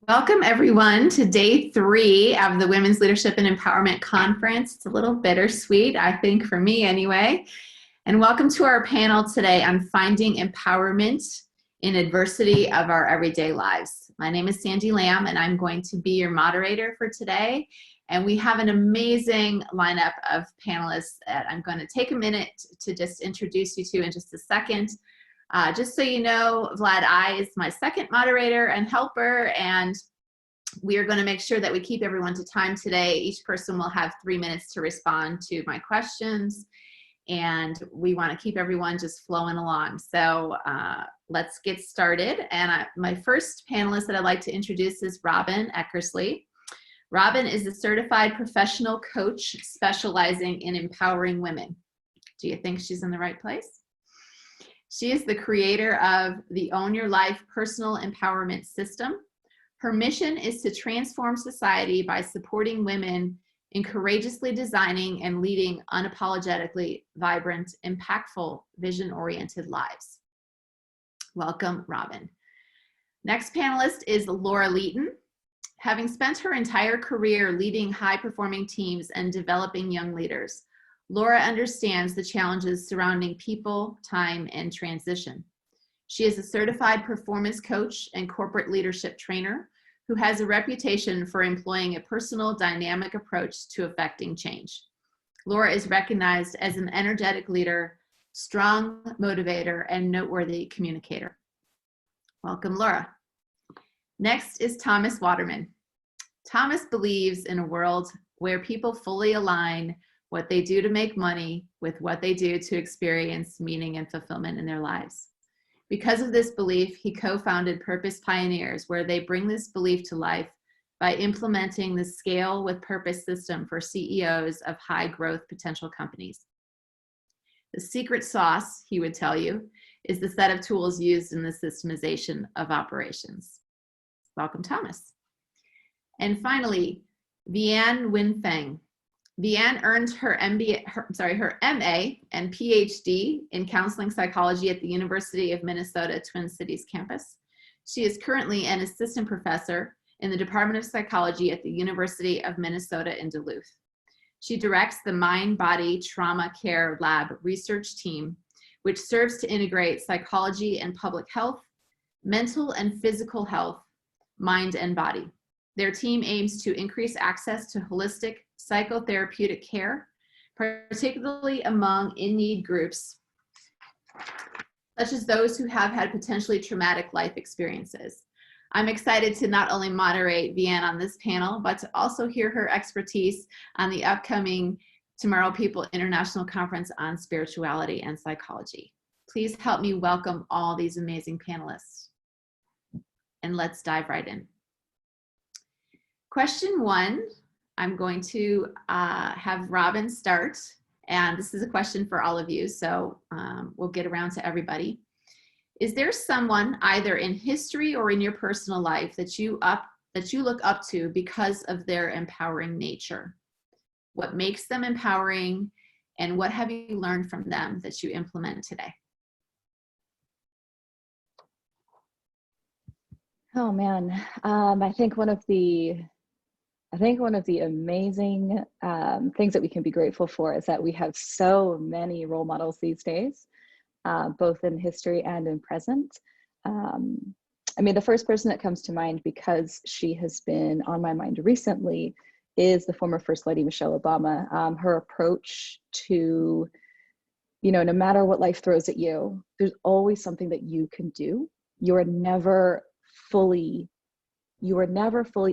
Welcome everyone to day 3 of the Women's Leadership and Empowerment Conference. It's a little bittersweet, I think, for me anyway. And welcome to our panel today on finding empowerment in adversity of our everyday lives. My name is Sandy Lamb and I'm going to be your moderator for today. And we have an amazing lineup of panelists that I'm going to take a minute to just introduce you to in just a second. Just so you know, Vlad I is my second moderator and helper, and we are going to make sure that we keep everyone to time today. Each person will have 3 minutes to respond to my questions, and we want to keep everyone just flowing along. So let's get started. And my first panelist that I'd like to introduce is Robyn Eckersley. Robyn is a certified professional coach specializing in empowering women. Do you think she's in the right place? She is the creator of the Own Your Life Personal Empowerment System. Her mission is to transform society by supporting women in courageously designing and leading unapologetically vibrant, impactful, vision-oriented lives. Welcome, Robyn. Next panelist is Laura Leaton. Having spent her entire career leading high-performing teams and developing young leaders, Laura understands the challenges surrounding people, time, and transition. She is a certified performance coach and corporate leadership trainer who has a reputation for employing a personal, dynamic approach to affecting change. Laura is recognized as an energetic leader, strong motivator, and noteworthy communicator. Welcome, Laura. Next is Thomas Waterman. Thomas believes in a world where people fully align what they do to make money with what they do to experience meaning and fulfillment in their lives. Because of this belief, he co-founded Purpose Pioneers, where they bring this belief to life by implementing the Scale with Purpose system for CEOs of high growth potential companies. The secret sauce, he would tell you, is the set of tools used in the systemization of operations. Welcome, Thomas. And finally, Viann Nguyen-Feng. Viann earned her MA and PhD in counseling psychology at the University of Minnesota Twin Cities campus. She is currently an assistant professor in the Department of Psychology at the University of Minnesota in Duluth. She directs the Mind-Body Trauma Care Lab research team, which serves to integrate psychology and public health, mental and physical health, mind and body. Their team aims to increase access to holistic psychotherapeutic care, particularly among in-need groups, such as those who have had potentially traumatic life experiences. I'm excited to not only moderate Viann on this panel, but to also hear her expertise on the upcoming Tomorrow People International Conference on Spirituality and Psychology. Please help me welcome all these amazing panelists. And let's dive right in. Question 1, I'm going to have Robyn start, and this is a question for all of you, so we'll get around to everybody. Is there someone either in history or in your personal life that you look up to because of their empowering nature? What makes them empowering, and what have you learned from them that you implement today? Oh man, I think one of the amazing things that we can be grateful for is that we have so many role models these days, both in history and in present. I mean, the first person that comes to mind, because she has been on my mind recently, is the former First Lady Michelle Obama. Her approach to, no matter what life throws at you, there's always something that you can do. You are never fully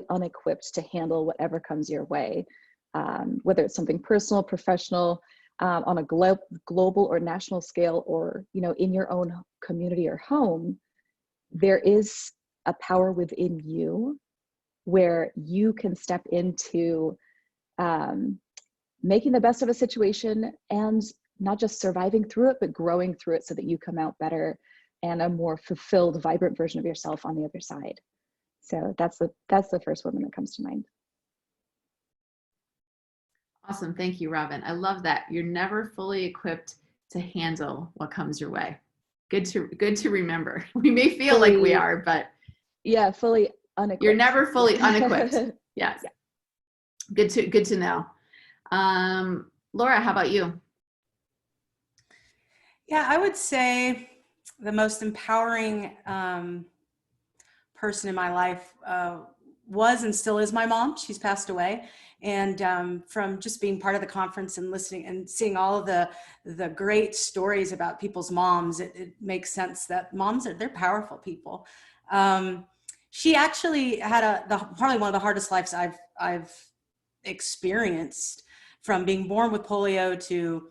unequipped to handle whatever comes your way, whether it's something personal, professional, on a global or national scale, or in your own community or home. There is a power within you where you can step into making the best of a situation, and not just surviving through it, but growing through it so that you come out better and a more fulfilled, vibrant version of yourself on the other side. So that's the first woman that comes to mind. Awesome, thank you, Robyn. I love that. You're never fully equipped to handle what comes your way. Good to remember. We may feel like we are, but yeah, fully Unequipped. You're never fully unequipped. Yes. Yeah. Good to know. Laura, how about you? Yeah, I would say the most empowering person in my life was and still is my mom. She's passed away. And from just being part of the conference and listening and seeing all of the great stories about people's moms, it makes sense that moms they're powerful people. She actually had probably one of the hardest lives I've experienced, from being born with polio to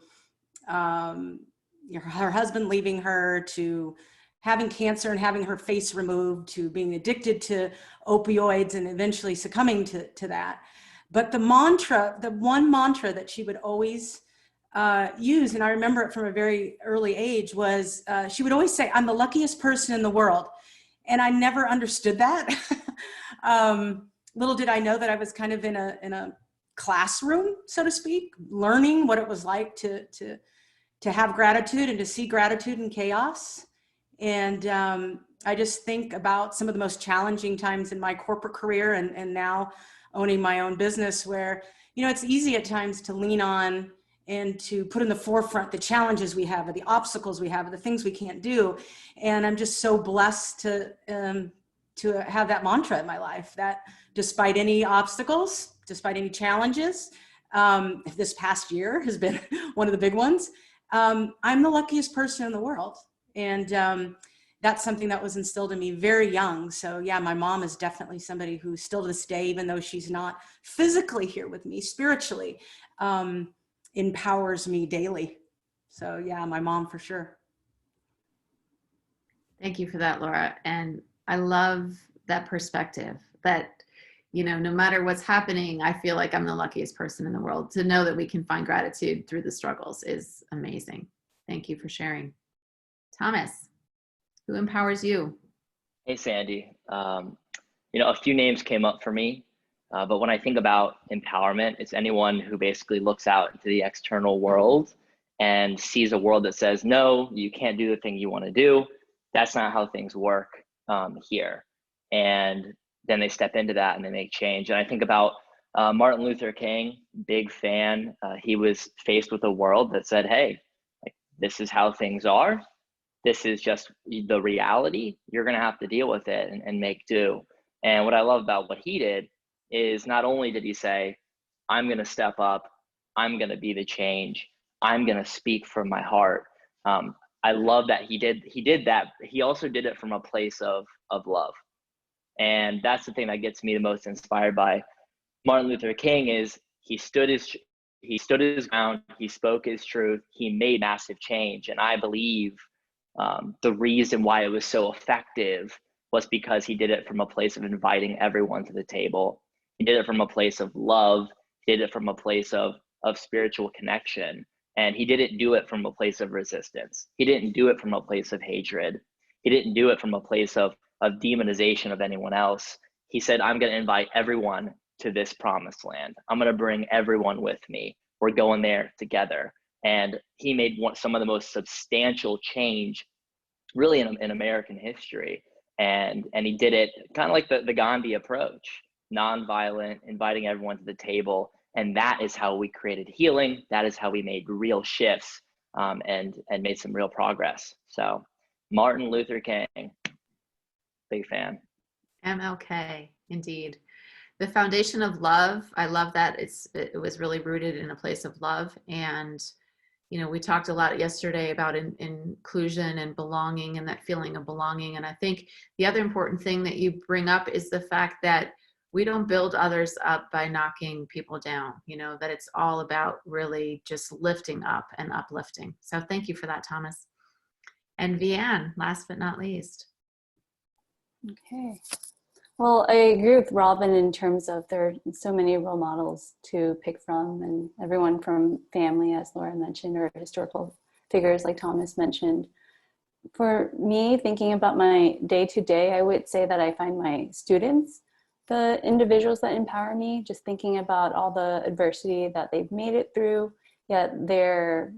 her husband leaving her, to having cancer and having her face removed, to being addicted to opioids and eventually succumbing to that. But the one mantra that she would always use, and I remember it from a very early age, was she would always say, "I'm the luckiest person in the world." And I never understood that. Little did I know that I was kind of in a classroom, so to speak, learning what it was like to have gratitude and to see gratitude in chaos. And I just think about some of the most challenging times in my corporate career and now owning my own business, where, it's easy at times to lean on and to put in the forefront the challenges we have, or the obstacles we have, or the things we can't do. And I'm just so blessed to have that mantra in my life, that despite any obstacles, despite any challenges, this past year has been one of the big ones, I'm the luckiest person in the world. And that's something that was instilled in me very young. So yeah, my mom is definitely somebody who still to this day, even though she's not physically here with me, spiritually, empowers me daily. So yeah, my mom for sure. Thank you for that, Laura. And I love that perspective that, no matter what's happening, I feel like I'm the luckiest person in the world. To know that we can find gratitude through the struggles is amazing. Thank you for sharing. Thomas, who empowers you? Hey, Sandy. A few names came up for me, but when I think about empowerment, it's anyone who basically looks out into the external world and sees a world that says, no, you can't do the thing you want to do. That's not how things work here. And then they step into that and they make change. And I think about Martin Luther King, big fan. He was faced with a world that said, hey, this is how things are. This is just the reality. You're going to have to deal with it and make do. And what I love about what he did is, not only did he say, I'm going to step up, I'm going to be the change, I'm going to speak from my heart. I love that he did that. He also did it from a place of love. And that's the thing that gets me the most inspired by Martin Luther King, is he stood his ground, he spoke his truth, he made massive change. And I believe the reason why it was so effective was because he did it from a place of inviting everyone to the table. He did it from a place of love. He did it from a place of spiritual connection. And he didn't do it from a place of resistance. He didn't do it from a place of hatred. He didn't do it from a place of demonization of anyone else. He said, I'm going to invite everyone to this promised land. I'm going to bring everyone with me. We're going there together. And he made some of the most substantial change really in American history. And he did it kind of like the Gandhi approach, nonviolent, inviting everyone to the table. And that is how we created healing. That is how we made real shifts and made some real progress. So Martin Luther King, big fan. MLK, indeed. The foundation of love, I love that it was really rooted in a place of love. And we talked a lot yesterday about inclusion and belonging, and that feeling of belonging. And I think the other important thing that you bring up is the fact that we don't build others up by knocking people down, that it's all about really just lifting up and uplifting. So thank you for that, Thomas. And Viann, last but not least. Okay. Well, I agree with Robyn in terms of there are so many role models to pick from, and everyone from family, as Laura mentioned, or historical figures like Thomas mentioned. For me, thinking about my day-to-day, I would say that I find my students the individuals that empower me, just thinking about all the adversity that they've made it through, yet their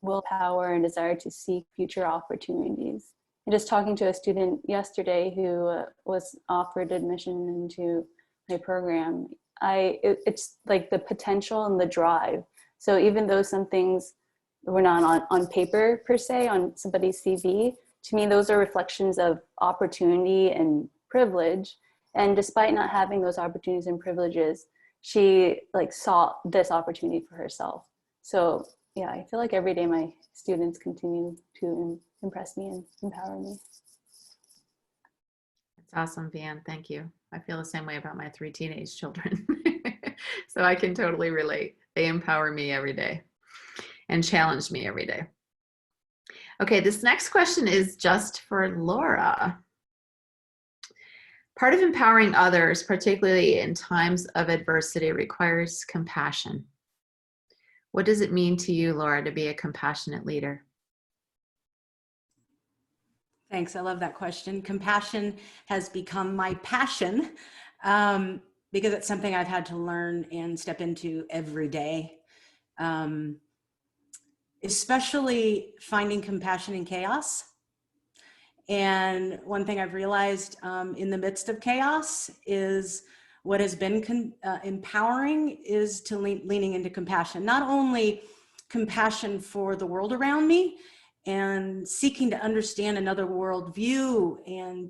willpower and desire to seek future opportunities. just talking to a student yesterday who was offered admission into my program, it's like the potential and the drive. So even though some things were not on paper per se, on somebody's CV, to me, those are reflections of opportunity and privilege. And despite not having those opportunities and privileges, she like saw this opportunity for herself. So yeah, I feel like every day my students continue to impress me and empower me. That's awesome, Viann. Thank you. I feel the same way about my 3 teenage children. So I can totally relate. They empower me every day and challenge me every day. Okay, this next question is just for Laura. Part of empowering others, particularly in times of adversity, requires compassion. What does it mean to you, Laura, to be a compassionate leader? Thanks. I love that question. Compassion has become my passion because it's something I've had to learn and step into every day. Especially finding compassion in chaos. And one thing I've realized in the midst of chaos is what has been empowering is to leaning into compassion, not only compassion for the world around me and seeking to understand another worldview, and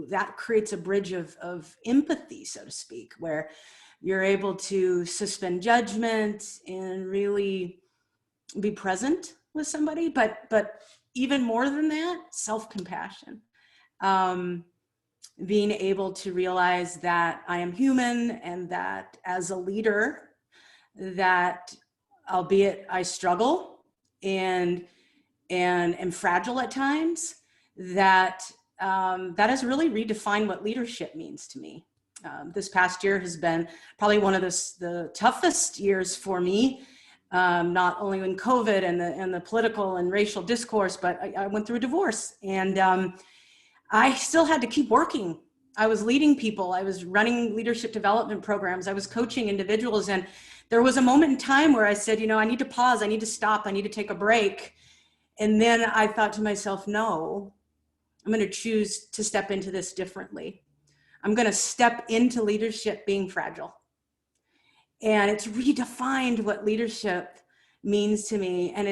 that creates a bridge of empathy, so to speak, where you're able to suspend judgment and really be present with somebody, but even more than that, self-compassion. Being able to realize that I am human and that as a leader, that albeit I struggle and am fragile at times, that has really redefined what leadership means to me. This past year has been probably one of the toughest years for me. Not only in COVID and the political and racial discourse, but I went through a divorce, and I still had to keep working. I was leading people. I was running leadership development programs. I was coaching individuals. And there was a moment in time where I said, I need to pause. I need to stop. I need to take a break. And then I thought to myself, no, I'm going to choose to step into this differently. I'm going to step into leadership being fragile. And it's redefined what leadership means to me. And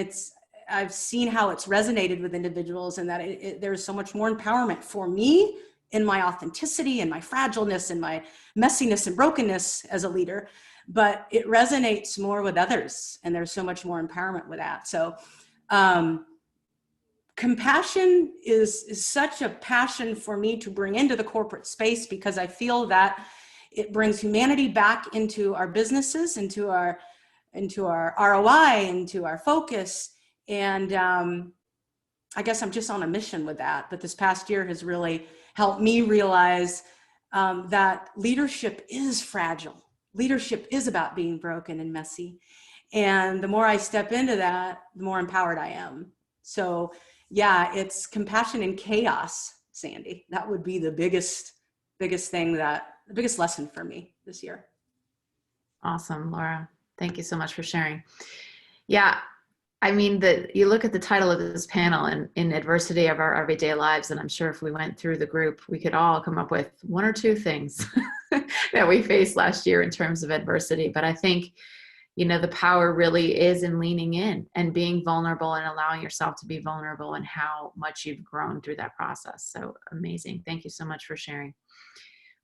I've seen how it's resonated with individuals, and that there's so much more empowerment for me in my authenticity and my fragileness and my messiness and brokenness as a leader, but it resonates more with others. And there's so much more empowerment with that. So compassion is such a passion for me to bring into the corporate space, because I feel that it brings humanity back into our businesses, into our ROI, into our focus. And I guess I'm just on a mission with that. But this past year has really helped me realize that leadership is fragile. Leadership is about being broken and messy. And the more I step into that, the more empowered I am. So yeah, it's compassion in chaos, Sandy. That would be the biggest thing, the biggest lesson for me this year. Awesome, Laura. Thank you so much for sharing. Yeah, I mean, you look at the title of this panel, and in adversity of our everyday lives, and I'm sure if we went through the group, we could all come up with 1 or 2 things that we faced last year in terms of adversity. But I think, the power really is in leaning in and being vulnerable and allowing yourself to be vulnerable, and how much you've grown through that process. So amazing. Thank you so much for sharing.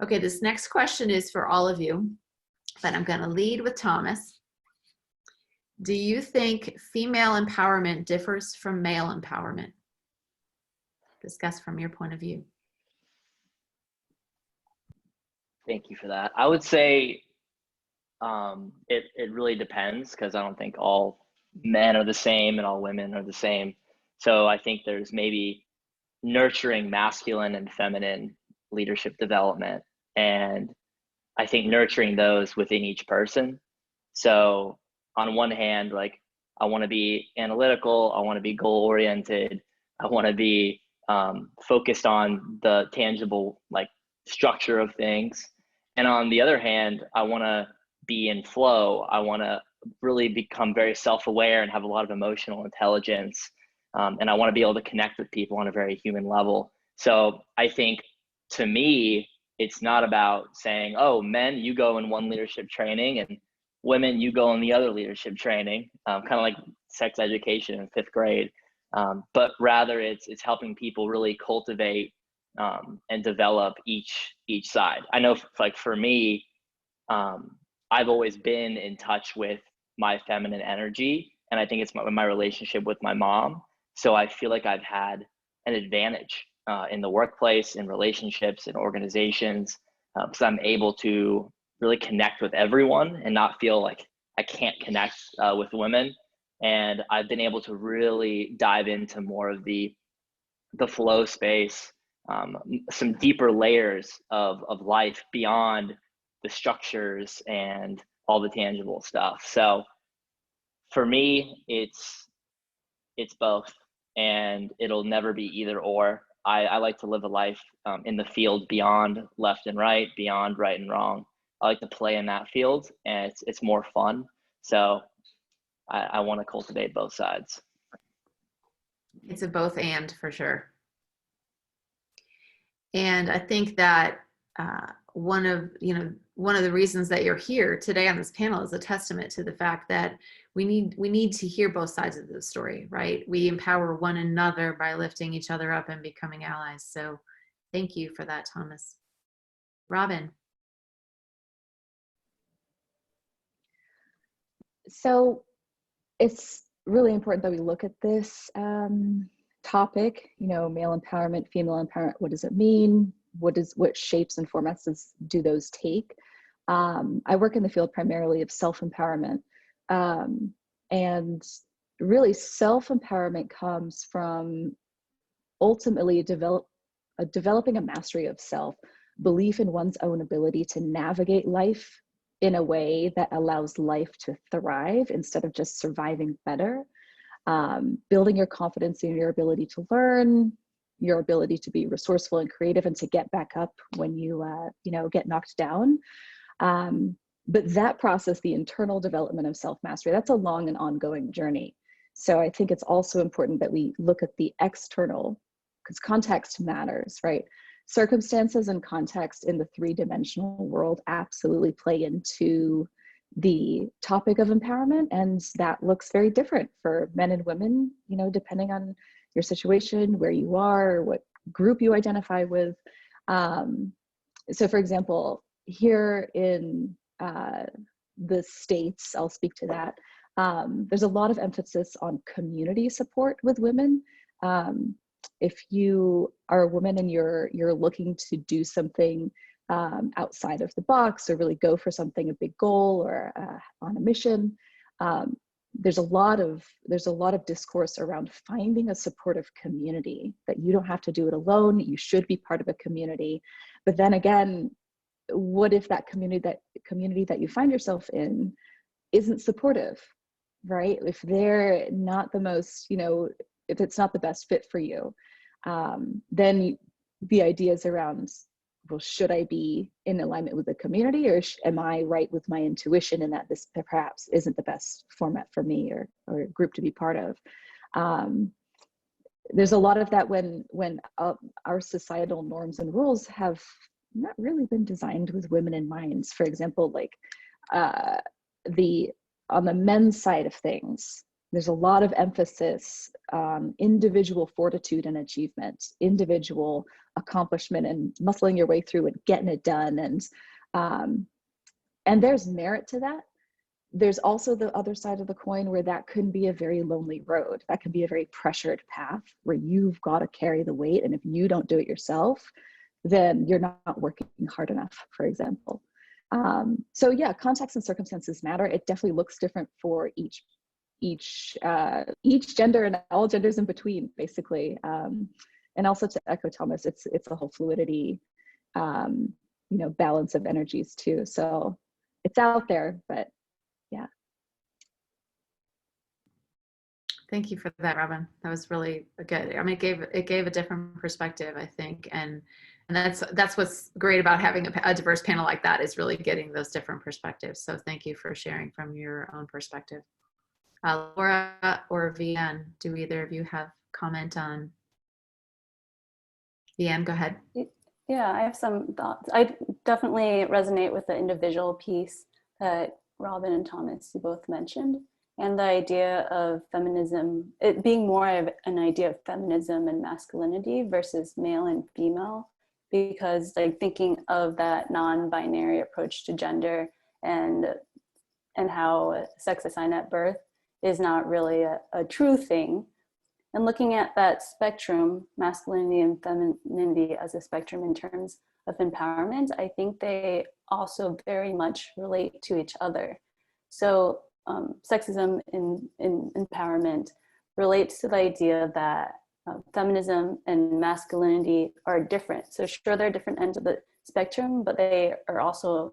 Okay, this next question is for all of you, but I'm going to lead with Thomas. Do you think female empowerment differs from male empowerment? Discuss from your point of view. Thank you for that. I would say it really depends, because I don't think all men are the same and all women are the same. So I think there's maybe nurturing masculine and feminine leadership development, and I think nurturing those within each person. So on one hand, like, I want to be analytical, I want to be goal oriented, I want to be focused on the tangible, like, structure of things. And on the other hand, I want to be in flow. I want to really become very self-aware and have a lot of emotional intelligence. And I want to be able to connect with people on a very human level. So I think, to me, it's not about saying, oh, men, you go in one leadership training, and women, you go in the other leadership training, kind of like sex education in 5th grade. But rather it's helping people really cultivate and develop each side. I know, like, for me, I've always been in touch with my feminine energy, and I think it's my relationship with my mom. So I feel like I've had an advantage in the workplace, in relationships, in organizations, because I'm able to really connect with everyone and not feel like I can't connect with women. And I've been able to really dive into more of the flow space, some deeper layers of life beyond the structures and all the tangible stuff. So for me, it's both, and it'll never be either or. I like to live a life in the field beyond left and right, beyond right and wrong. I like to play in that field, and it's more fun. So I want to cultivate both sides. It's a both and, for sure. And I think that one of the reasons that you're here today on this panel is a testament to the fact that we need to hear both sides of the story, right? We empower one another by lifting each other up and becoming allies. So thank you for that, Thomas. Robyn. So it's really important that we look at this topic, male empowerment, female empowerment. What does it mean? What shapes and formats do those take? I work in the field primarily of self-empowerment. And really self-empowerment comes from ultimately developing a mastery of self, belief in one's own ability to navigate life in a way that allows life to thrive instead of just surviving better. Building your confidence in your ability to learn, your ability to be resourceful and creative, and to get back up when you get knocked down. But that process, the internal development of self-mastery, that's a long and ongoing journey. So I think it's also important that we look at the external, because context matters, right? Circumstances and context in the three-dimensional world absolutely play into the topic of empowerment, and that looks very different for men and women, depending on your situation, where you are, what group you identify with. So for example, here in the States, I'll speak to that, there's a lot of emphasis on community support with women. If you are a woman and you're looking to do something outside of the box, or really go for something, a big goal, or on a mission, there's a lot of discourse around finding a supportive community, that you don't have to do it alone. You should be part of a community. But then again, what if that community that you find yourself in isn't supportive, right? If they're not the most, if it's not the best fit for you, then the ideas around, well, should I be in alignment with the community, or am I right with my intuition, and that this perhaps isn't the best format for me or group to be part of? There's a lot of that when our societal norms and rules have not really been designed with women in mind. For example, like on the men's side of things, there's a lot of emphasis on individual fortitude and achievement, individual accomplishment, and muscling your way through and getting it done. And there's merit to that. There's also the other side of the coin, where that can be a very lonely road. That can be a very pressured path where you've got to carry the weight. And if you don't do it yourself, then you're not working hard enough, for example. So yeah, context and circumstances matter. It definitely looks different for each gender and all genders in between, basically. And also, to echo Thomas, it's a whole fluidity, balance of energies too. So it's out there, but yeah. Thank you for that, Robyn. That was really good. I mean, it gave a different perspective, I think, and that's what's great about having a diverse panel like that, is really getting those different perspectives. So thank you for sharing from your own perspective. Laura or Viann, do either of you have comment on? Viann, go ahead. Yeah, I have some thoughts. I definitely resonate with the individual piece that Robyn and Thomas, you both mentioned, and the idea of feminism, it being more of an idea of feminism and masculinity versus male and female, because like thinking of that non-binary approach to gender and how sex assigned at birth is not really a true thing. And looking at that spectrum, masculinity and femininity as a spectrum in terms of empowerment, I think they also very much relate to each other. So sexism in empowerment relates to the idea that feminism and masculinity are different. So sure, they're different ends of the spectrum, but they are also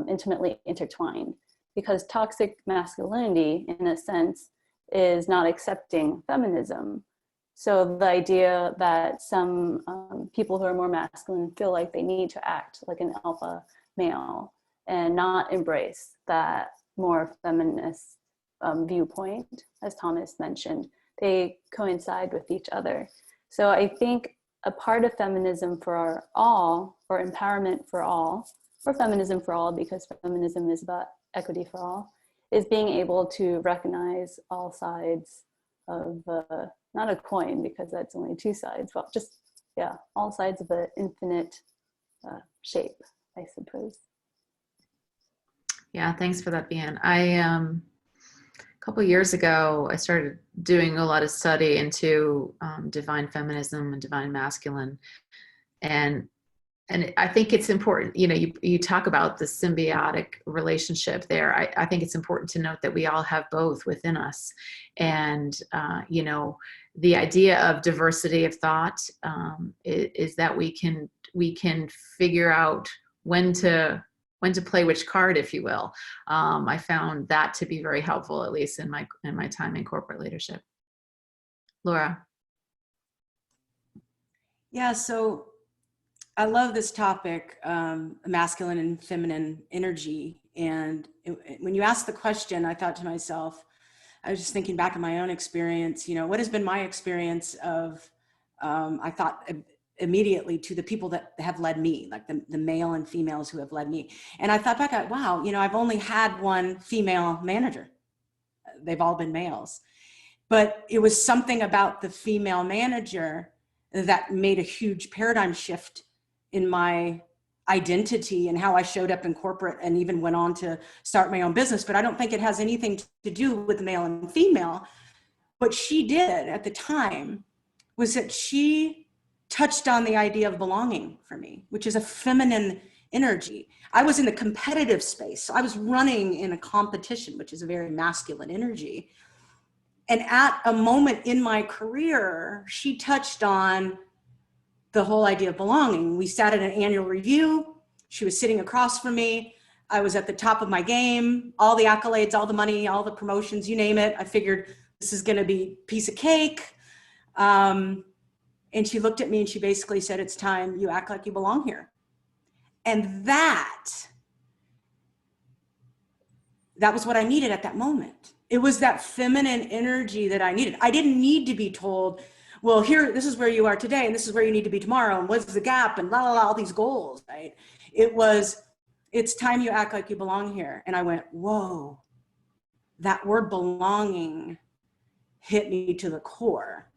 intimately intertwined, because toxic masculinity, in a sense, is not accepting feminism. So the idea that some people who are more masculine feel like they need to act like an alpha male and not embrace that more feminist viewpoint, as Thomas mentioned, they coincide with each other. So I think a part of feminism for all, or empowerment for all, or feminism for all, because feminism is about equity for all, is being able to recognize all sides of, not a coin, because that's only two sides, but just, yeah, all sides of an infinite shape, I suppose. Yeah, thanks for that, Viann. A couple of years ago, I started doing a lot of study into divine feminism and divine masculine. And I think it's important, you know, you talk about the symbiotic relationship there. I think it's important to note that we all have both within us. And, you know, the idea of diversity of thought is that we can figure out when to play which card, if you will. I found that to be very helpful, at least in my time in corporate leadership. Laura. Yeah, so I love this topic, masculine and feminine energy. And when you asked the question, I thought to myself, I was just thinking back on my own experience, you know, what has been my experience of, I thought immediately to the people that have led me, like the male and females who have led me. And I thought back, wow, you know, I've only had one female manager. They've all been males. But it was something about the female manager that made a huge paradigm shift in my identity and how I showed up in corporate, and even went on to start my own business. But I don't think it has anything to do with male and female. What she did at the time was that she touched on the idea of belonging for me, which is a feminine energy. I was in the competitive space. So I was running in a competition, which is a very masculine energy. And at a moment in my career, she touched on the whole idea of belonging. We sat at an annual review. She was sitting across from me. I was at the top of my game, all the accolades, all the money, all the promotions, you name it. I figured this is going to be a piece of cake. And she looked at me and she basically said, it's time you act like you belong here. And that was what I needed at that moment. It was that feminine energy that I needed. I didn't need to be told, well, here, this is where you are today, and this is where you need to be tomorrow, and what's the gap, and all these goals, right? It was, it's time you act like you belong here. And I went, whoa, that word belonging hit me to the core.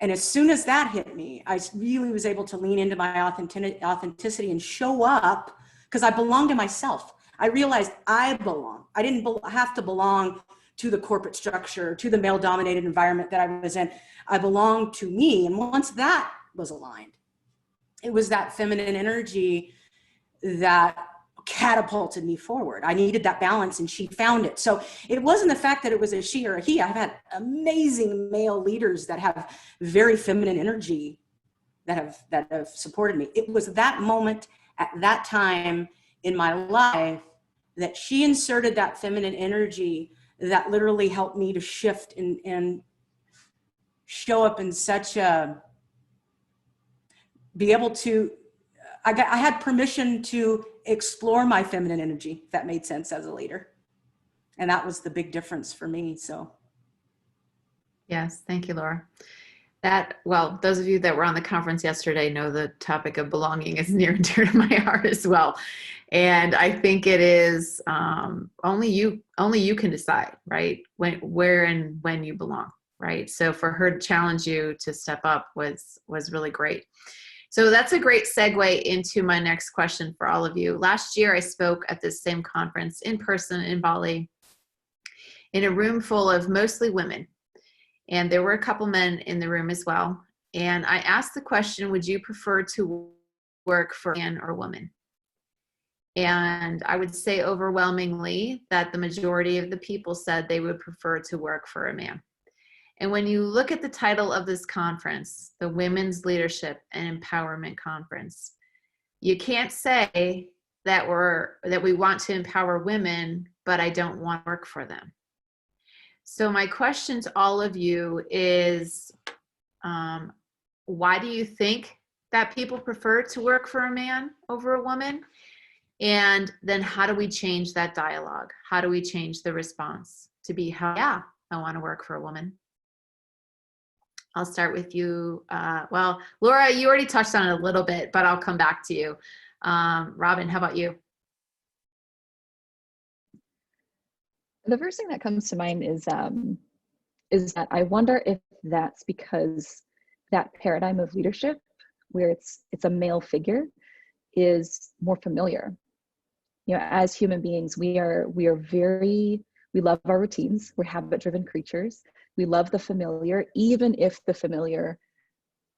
And as soon as that hit me, I really was able to lean into my authenticity and show up, because I belonged to myself. I realized I belong. I didn't have to belong to the corporate structure, to the male-dominated environment that I was in. I belonged to me. And once that was aligned, it was that feminine energy that catapulted me forward. I needed that balance, and she found it. So it wasn't the fact that it was a she or a he. I've had amazing male leaders that have very feminine energy that have supported me. It was that moment at that time in my life that she inserted that feminine energy that literally helped me to shift and show up in such a, be able to, I had permission to explore my feminine energy, if that made sense, as a leader. And that was the big difference for me, so. Yes, thank you, Laura. Well, those of you that were on the conference yesterday know the topic of belonging is near and dear to my heart as well. And I think it is only you can decide, right? Where and when you belong, right? So for her to challenge you to step up was really great. So that's a great segue into my next question for all of you. Last year, I spoke at this same conference in person in Bali in a room full of mostly women. And there were a couple men in the room as well. And I asked the question, would you prefer to work for a man or a woman? And I would say overwhelmingly that the majority of the people said they would prefer to work for a man. And when you look at the title of this conference, the Women's Leadership and Empowerment Conference, you can't say that we want to empower women, but I don't want to work for them. So my question to all of you is, why do you think that people prefer to work for a man over a woman? And then how do we change that dialogue? How do we change the response to be, yeah, I want to work for a woman? I'll start with you. Well, Laura, you already touched on it a little bit, but I'll come back to you. Robyn, how about you? The first thing that comes to mind is that I wonder if that's because that paradigm of leadership, where it's a male figure, is more familiar. You know, as human beings, we love our routines. We're habit-driven creatures. We love the familiar, even if the familiar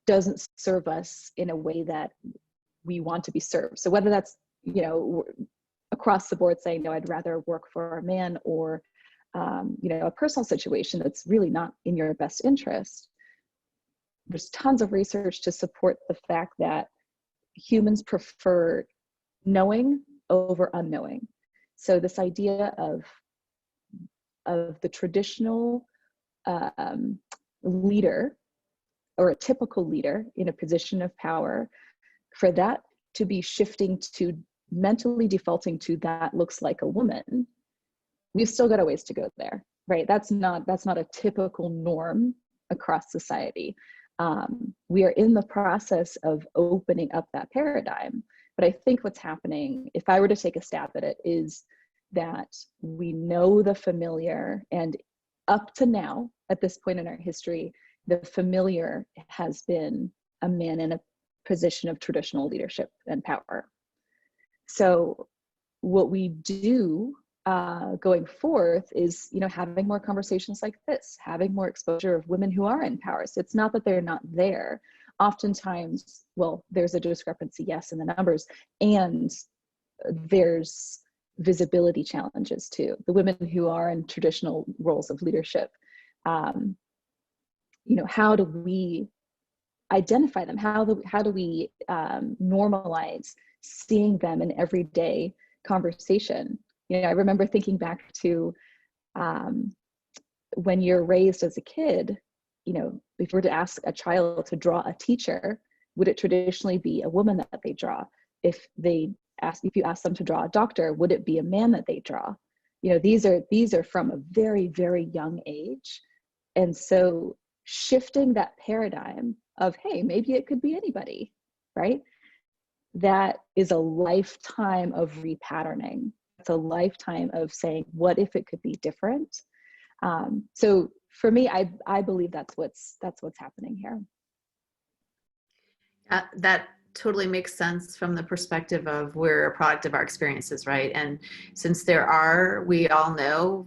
doesn't serve us in a way that we want to be served. So whether that's, you know, across the board saying, no, I'd rather work for a man, or, you know, a personal situation that's really not in your best interest. There's tons of research to support the fact that humans prefer knowing over unknowing. So this idea of the traditional leader, or a typical leader in a position of power, for that to be shifting to mentally defaulting to that looks like a woman, we've still got a ways to go there, right? That's not a typical norm across society. We are in the process of opening up that paradigm. But I think what's happening, if I were to take a stab at it, is that we know the familiar, and up to now, at this point in our history, the familiar has been a man in a position of traditional leadership and power. So what we do going forth is, you know, having more conversations like this, having more exposure of women who are in power. So it's not that they're not there. Oftentimes, well, there's a discrepancy, yes, in the numbers, and there's visibility challenges too. The women who are in traditional roles of leadership, you know, how do we identify them? How do we normalize seeing them in everyday conversation? You know, I remember thinking back to when you're raised as a kid, you know, if we were to ask a child to draw a teacher, would it traditionally be a woman that they draw? If you ask them to draw a doctor, would it be a man that they draw? You know, these are from a very, very young age. And so shifting that paradigm of, hey, maybe it could be anybody, right? That is a lifetime of repatterning. It's a lifetime of saying, what if it could be different? So for me, I believe that's what's happening here. That totally makes sense from the perspective of we're a product of our experiences, right? And since we all know,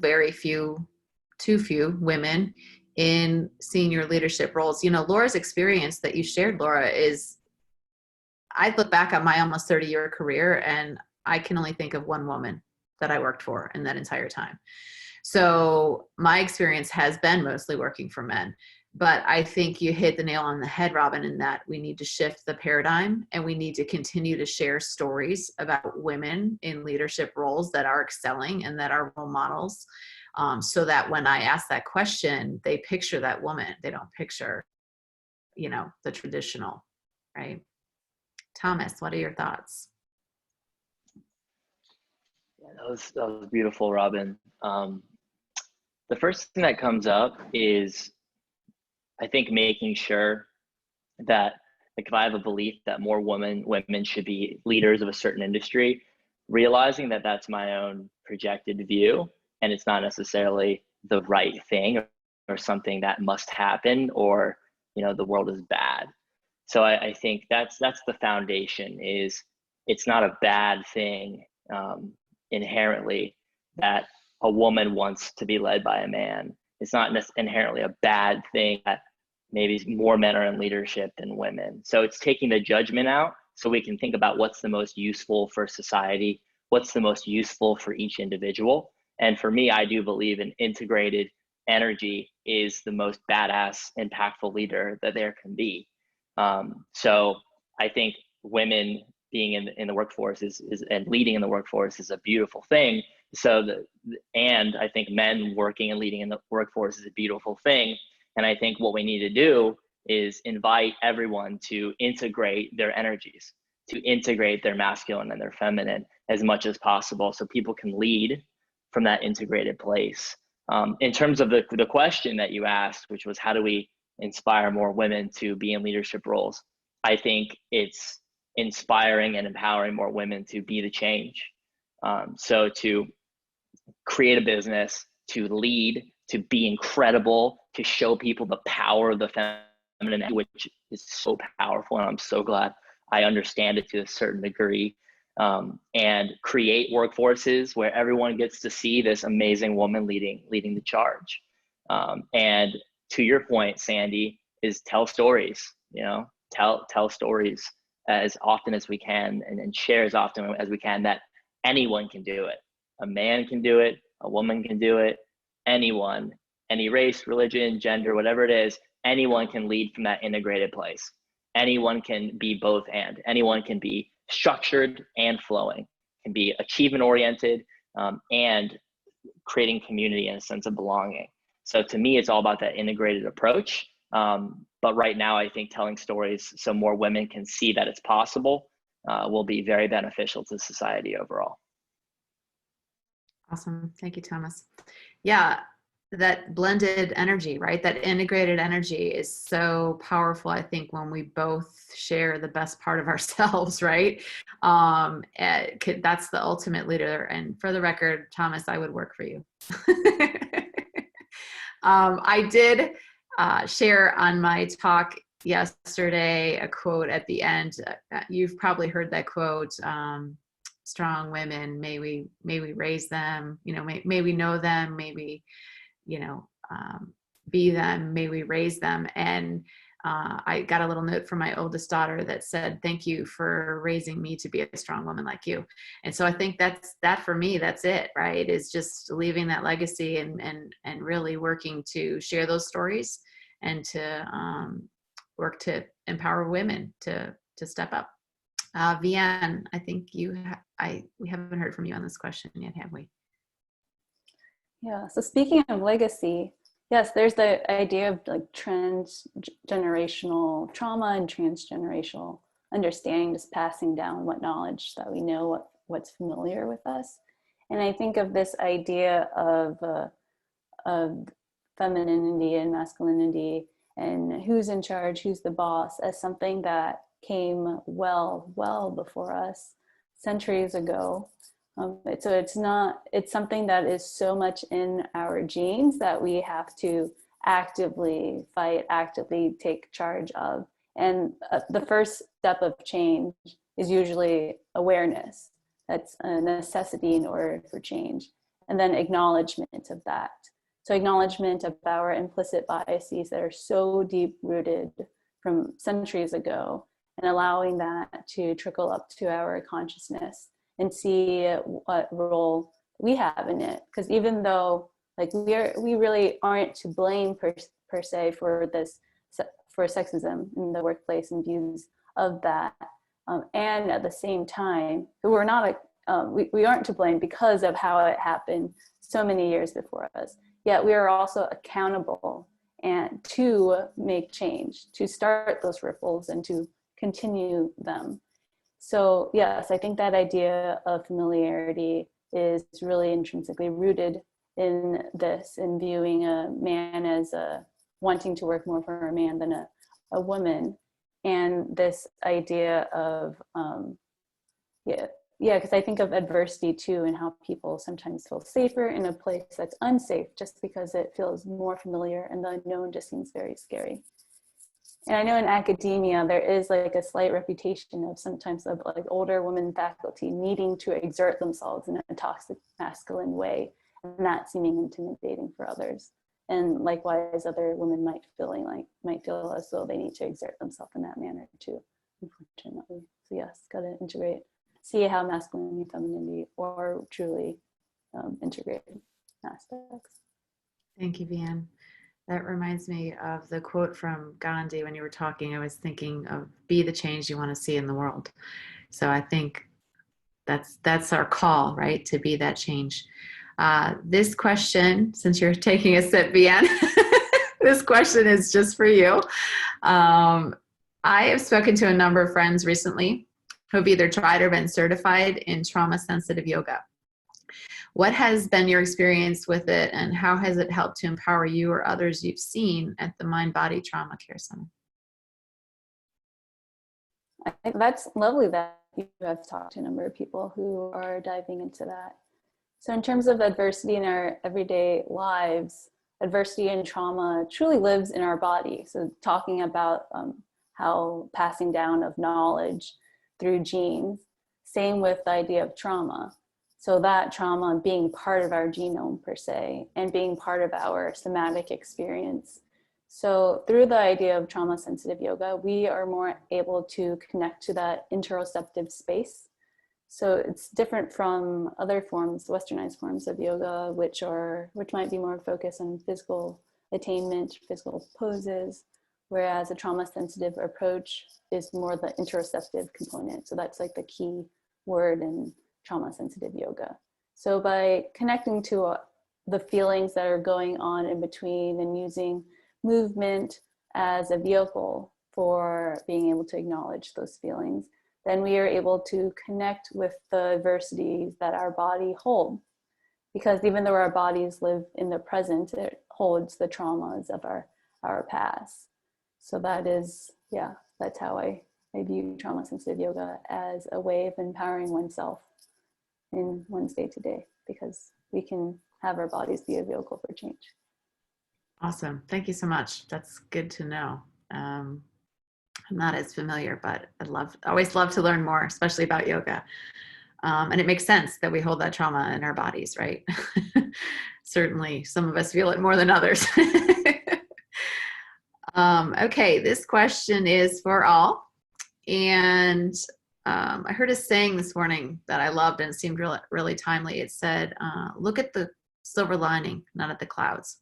too few women in senior leadership roles. You know, Laura's experience that you shared, Laura, is, I look back at my almost 30-year career and I can only think of one woman that I worked for in that entire time. So my experience has been mostly working for men. But I think you hit the nail on the head, Robyn, in that we need to shift the paradigm, and we need to continue to share stories about women in leadership roles that are excelling and that are role models, so that when I ask that question, they picture that woman. They don't picture, you know, the traditional, right? Thomas, what are your thoughts? Yeah, that was beautiful, Robyn. The first thing that comes up is, I think making sure that, like, if I have a belief that more women should be leaders of a certain industry, realizing that that's my own projected view and it's not necessarily the right thing or something that must happen, or, you know, the world is bad. So I think that's the foundation. Is it's not a bad thing inherently that a woman wants to be led by a man. It's not inherently a bad thing that maybe more men are in leadership than women. So it's taking the judgment out so we can think about what's the most useful for society, what's the most useful for each individual. And for me, I do believe in integrated energy is the most badass, impactful leader that there can be. So I think women being in the workforce is and leading in the workforce is a beautiful thing. And I think men working and leading in the workforce is a beautiful thing. And I think what we need to do is invite everyone to integrate their energies, to integrate their masculine and their feminine as much as possible, so people can lead from that integrated place. In terms of the question that you asked, which was how do we inspire more women to be in leadership roles, I think it's inspiring and empowering more women to be the change. So to create a business, to lead, to be incredible, to show people the power of the feminine, which is so powerful, and I'm so glad I understand it to a certain degree. And create workforces where everyone gets to see this amazing woman leading the charge. And to your point, Sandy, is tell stories. You know, tell stories as often as we can, and share as often as we can that anyone can do it. A man can do it. A woman can do it. Anyone, any race, religion, gender, whatever it is, anyone can lead from that integrated place. Anyone can be both and. Anyone can be structured and flowing, can be achievement oriented, and creating community and a sense of belonging. So to me, it's all about that integrated approach. But right now, I think telling stories so more women can see that it's possible will be very beneficial to society overall. Awesome. Thank you, Thomas. Yeah, that blended energy, right? That integrated energy is so powerful, I think, when we both share the best part of ourselves, right? That's the ultimate leader. And for the record, Thomas, I would work for you. I did share on my talk yesterday a quote at the end. You've probably heard that quote, strong women, may we raise them, you know, may we know them, maybe, you know, be them, may we raise them. And I got a little note from my oldest daughter that said, thank you for raising me to be a strong woman like you. And so I think that for me, that's it, right? Is just leaving that legacy and really working to share those stories and to work to empower women to step up. Viann, I think we haven't heard from you on this question yet, have we? Yeah, so speaking of legacy, yes, there's the idea of like transgenerational trauma and transgenerational understanding, just passing down what knowledge that we know, what's familiar with us. And I think of this idea of femininity and masculinity and who's in charge, who's the boss, as something that came well before us centuries ago. It's something that is so much in our genes that we have to actively fight, actively take charge of. And the first step of change is usually awareness. That's a necessity in order for change. And then acknowledgement of that. So acknowledgement of our implicit biases that are so deep rooted from centuries ago, and allowing that to trickle up to our consciousness and see what role we have in it. Because even though like we really aren't to blame per se for sexism in the workplace and views of that, and at the same time we're not we aren't to blame because of how it happened so many years before us. Yet we are also accountable and to make change, to start those ripples and to continue them. So yes, I think that idea of familiarity is really intrinsically rooted in this, in viewing a man as a wanting to work more for a man than a woman. And this idea of, because I think of adversity too, and how people sometimes feel safer in a place that's unsafe just because it feels more familiar, and the unknown just seems very scary. And I know in academia, there is like a slight reputation of sometimes of like older women faculty needing to exert themselves in a toxic masculine way, and that seeming intimidating for others. And likewise, other women might feel as though they need to exert themselves in that manner too, unfortunately. So yes, gotta integrate, see how masculinity and femininity are truly integrated aspects. Thank you, Viann. That reminds me of the quote from Gandhi. When you were talking, I was thinking of be the change you want to see in the world. So I think that's our call, right? To be that change. This question, since you're taking a sip, Viann, this question is just for you. I have spoken to a number of friends recently who have either tried or been certified in trauma-sensitive yoga. What has been your experience with it, and how has it helped to empower you or others you've seen at the Mind Body Trauma Care Center? I think that's lovely that you have talked to a number of people who are diving into that. So in terms of adversity in our everyday lives, adversity and trauma truly lives in our body. So talking about how passing down of knowledge through genes, same with the idea of trauma. So that trauma being part of our genome per se, and being part of our somatic experience. So through the idea of trauma-sensitive yoga, we are more able to connect to that interoceptive space. So it's different from other forms, westernized forms of yoga, which might be more focused on physical attainment, physical poses, whereas a trauma-sensitive approach is more the interoceptive component. So that's like the key word in trauma-sensitive yoga. So by connecting to the feelings that are going on in between and using movement as a vehicle for being able to acknowledge those feelings, then we are able to connect with the adversities that our body holds. Because even though our bodies live in the present, it holds the traumas of our past. So that is, that's how I view trauma-sensitive yoga, as a way of empowering oneself in one's day-to-day, because we can have our bodies be a vehicle for change. Awesome. Thank you so much. That's good to know. I'm not as familiar, but always love to learn more, especially about yoga. And it makes sense that we hold that trauma in our bodies, right? Certainly, some of us feel it more than others. Okay, this question is for all. And I heard a saying this morning that I loved, and it seemed really, really timely. It said, look at the silver lining, not at the clouds.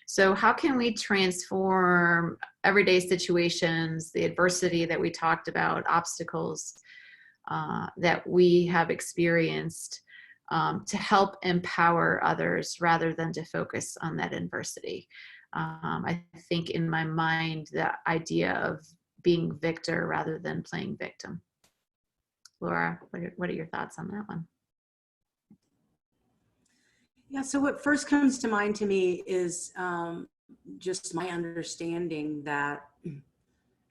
So how can we transform everyday situations, the adversity that we talked about, obstacles that we have experienced, to help empower others rather than to focus on that adversity? I think in my mind, the idea of being victor rather than playing victim. Laura, what are your thoughts on that one? Yeah, so what first comes to mind to me is just my understanding that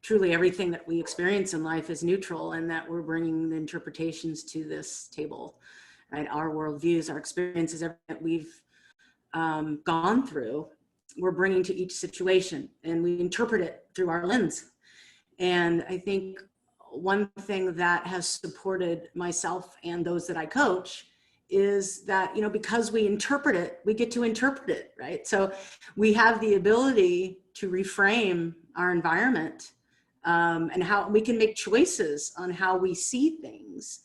truly everything that we experience in life is neutral, and that we're bringing the interpretations to this table, right? Our worldviews, our experiences, everything that we've gone through, we're bringing to each situation, and we interpret it through our lens. And I think one thing that has supported myself and those that I coach is that, because we interpret it, we get to interpret it, right? So we have the ability to reframe our environment, and how we can make choices on how we see things,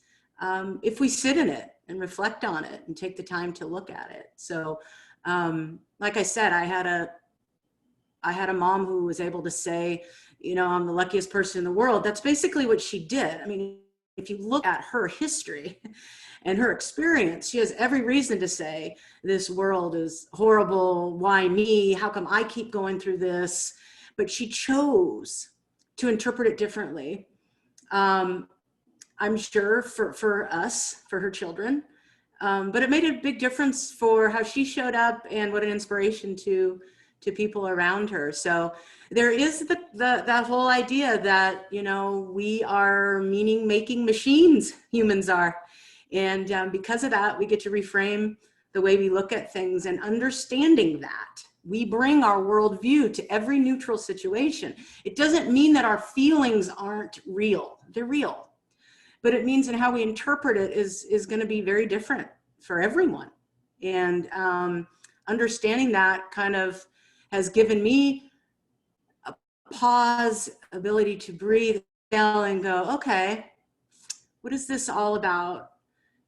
if we sit in it and reflect on it and take the time to look at it. So like I said, I had a mom who was able to say, I'm the luckiest person in the world. That's basically what she did. I mean, if you look at her history and her experience, she has every reason to say, this world is horrible. Why me? How come I keep going through this? But she chose to interpret it differently. I'm sure for us, for her children, but it made a big difference for how she showed up and what an inspiration to to people around her. So there is that whole idea that, you know, we are meaning-making machines, humans are. And because of that, we get to reframe the way we look at things, and understanding that we bring our worldview to every neutral situation. It doesn't mean that our feelings aren't real. They're real. But it means in how we interpret it is going to be very different for everyone. And understanding that kind of has given me a pause, ability to breathe and go, okay, what is this all about?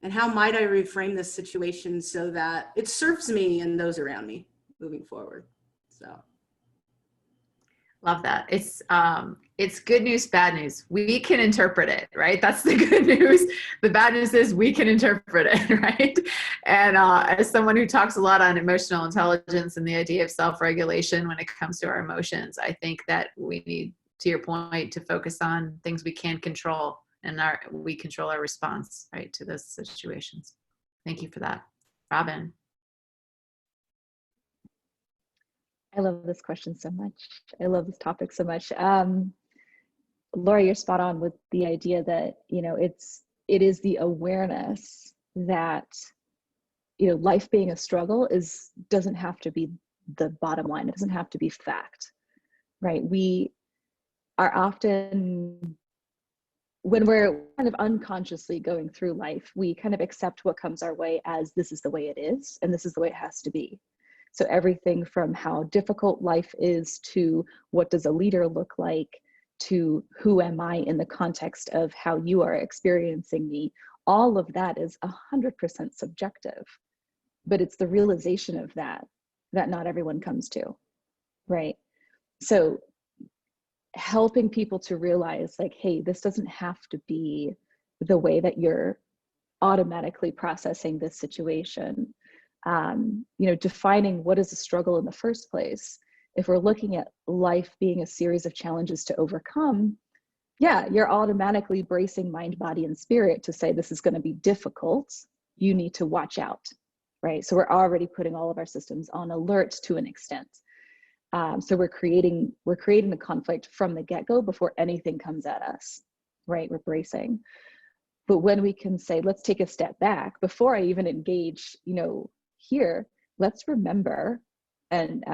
And how might I reframe this situation so that it serves me and those around me moving forward? So. Love that. It's good news, bad news. We can interpret it, right? That's the good news. The bad news is we can interpret it, right? And as someone who talks a lot on emotional intelligence and the idea of self-regulation when it comes to our emotions, I think that we need, to your point, to focus on things we can control, and we control our response, right, to those situations. Thank you for that. Robyn. I love this question so much. I love this topic so much. Laura, you're spot on with the idea that, you know, it is the awareness that, you know, life being a struggle doesn't have to be the bottom line. It doesn't have to be fact, right? We are often, when we're kind of unconsciously going through life, we kind of accept what comes our way as this is the way it is, and this is the way it has to be. So everything from how difficult life is to what does a leader look like to who am I in the context of how you are experiencing me, all of that is 100% subjective. But it's the realization of that not everyone comes to, right? So helping people to realize, like, hey, this doesn't have to be the way that you're automatically processing this situation. You know, defining what is a struggle in the first place. If we're looking at life being a series of challenges to overcome, yeah, you're automatically bracing mind, body, and spirit to say this is going to be difficult. You need to watch out, right? So we're already putting all of our systems on alert to an extent. So we're creating the conflict from the get-go before anything comes at us, right? We're bracing. But when we can say, let's take a step back before I even engage, you know, here, let's remember, and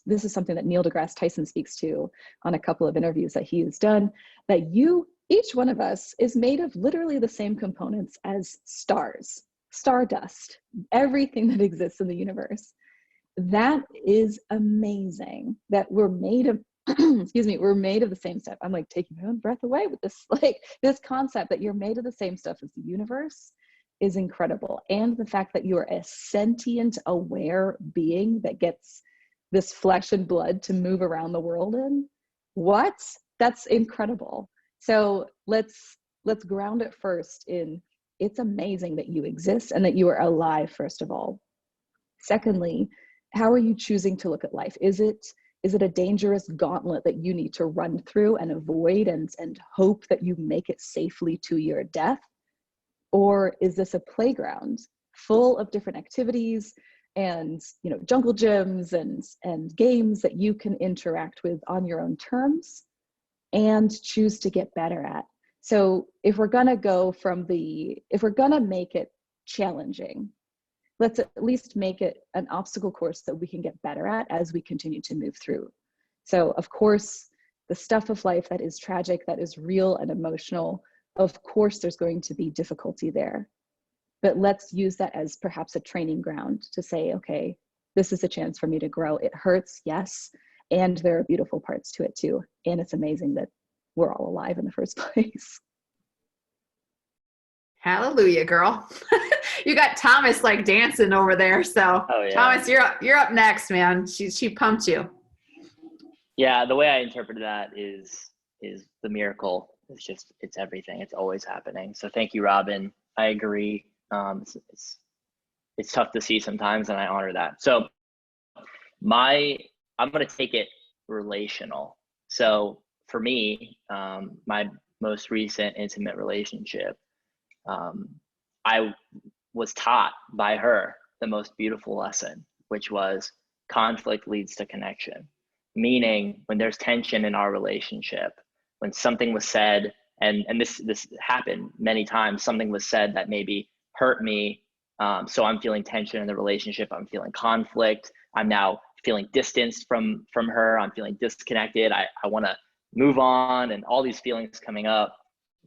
this is something that Neil deGrasse Tyson speaks to on a couple of interviews that he's done, that each one of us is made of literally the same components as stars, stardust, everything that exists in the universe. That is amazing that we're made of, excuse me, we're made of the same stuff. I'm like taking my own breath away with this, like this concept that you're made of the same stuff as the universe is incredible. And the fact that you're a sentient, aware being that gets this flesh and blood to move around the world in, that's incredible. So let's ground it first in, it's amazing that you exist and that you are alive, first of all. Secondly, how are you choosing to look at life? Is it a dangerous gauntlet that you need to run through and avoid and hope that you make it safely to your death? Or is this a playground full of different activities and, you know, jungle gyms and games that you can interact with on your own terms and choose to get better at? So if we're gonna make it challenging, let's at least make it an obstacle course that we can get better at as we continue to move through. So of course, the stuff of life that is tragic, that is real and emotional, of course there's going to be difficulty there. But let's use that as perhaps a training ground to say, okay, this is a chance for me to grow. It hurts, yes, and there are beautiful parts to it too. And it's amazing that we're all alive in the first place. Hallelujah, girl. You got Thomas like dancing over there. So Oh, yeah. Thomas, you're up next, man. She pumped you. Yeah, the way I interpreted that is the miracle. It's everything. It's always happening. So thank you, Robyn. I agree. It's tough to see sometimes, and I honor that. So I'm going to take it relational. So for me, my most recent intimate relationship, I was taught by her the most beautiful lesson, which was conflict leads to connection. Meaning when there's tension in our relationship, when something was said, and this happened many times, something was said that maybe hurt me, so I'm feeling tension in the relationship, I'm feeling conflict, I'm now feeling distanced from her, I'm feeling disconnected, I want to move on, and all these feelings coming up.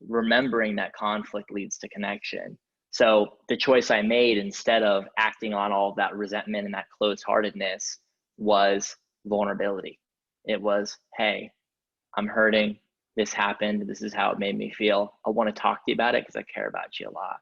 Remembering that conflict leads to connection. So the choice I made, instead of acting on all of that resentment and that closed-heartedness, was vulnerability. It was, hey, I'm hurting, this happened, this is how it made me feel, I want to talk to you about it because I care about you a lot.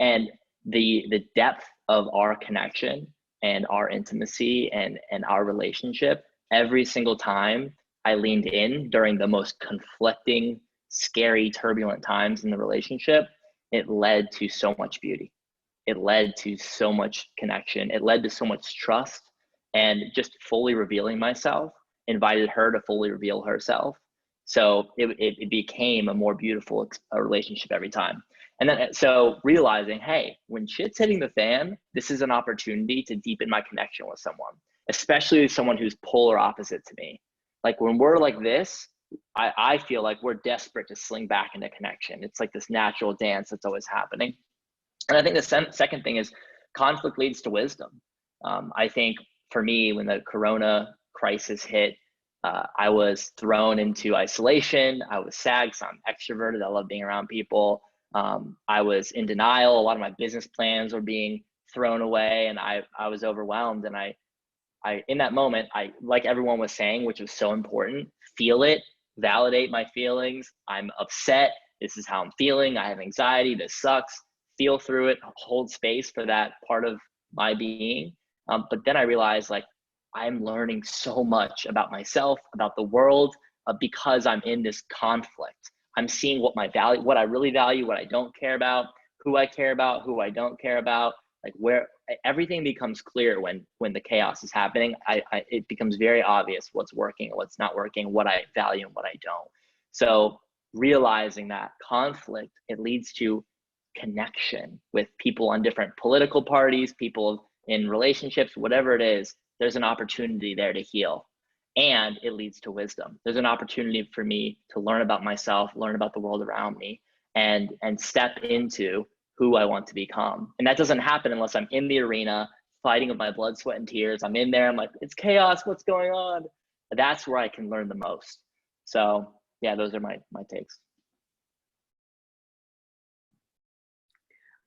And the depth of our connection and our intimacy and our relationship, every single time I leaned in during the most conflicting, scary, turbulent times in the relationship, it led to so much beauty. It led to so much connection. It led to so much trust, and just fully revealing myself invited her to fully reveal herself. So it became a more beautiful relationship every time. And then, so realizing, hey, when shit's hitting the fan, this is an opportunity to deepen my connection with someone, especially someone who's polar opposite to me. Like when we're like this, I feel like we're desperate to sling back into connection. It's like this natural dance that's always happening. And I think the second thing is conflict leads to wisdom. I think for me, when the Corona crisis hit, I was thrown into isolation. I was sad because I'm extroverted. I love being around people. I was in denial. A lot of my business plans were being thrown away, and I was overwhelmed. And I in that moment, I, like everyone was saying, which was so important, feel it, validate my feelings. I'm upset. This is how I'm feeling. I have anxiety. This sucks. Feel through it, hold space for that part of my being. But then I realized, like, I'm learning so much about myself, about the world, because I'm in this conflict. I'm seeing what I really value, what I don't care about, who I care about, who I don't care about, like where everything becomes clear when the chaos is happening. It becomes very obvious what's working and what's not working, what I value and what I don't. So realizing that conflict, it leads to connection with people on different political parties, people in relationships, whatever it is. There's an opportunity there to heal, and it leads to wisdom. There's an opportunity for me to learn about myself, learn about the world around me, and step into who I want to become. And that doesn't happen unless I'm in the arena fighting with my blood, sweat, and tears. I'm in there, I'm like, it's chaos, what's going on? That's where I can learn the most. So yeah, those are my takes.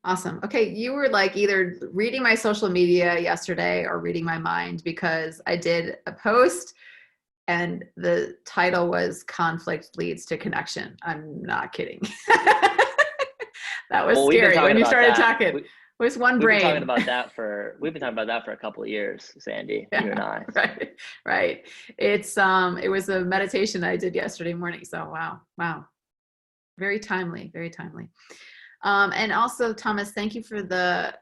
Awesome. Okay, you were like either reading my social media yesterday or reading my mind, because I did a post and the title was "Conflict Leads to Connection." I'm not kidding. That was scary when you started talking. It was one brain. We've been talking about that for a couple of years, Sandy, yeah, you and I. Right. It was a meditation I did yesterday morning. So wow. Very timely, very timely. And also, Thomas, thank you for that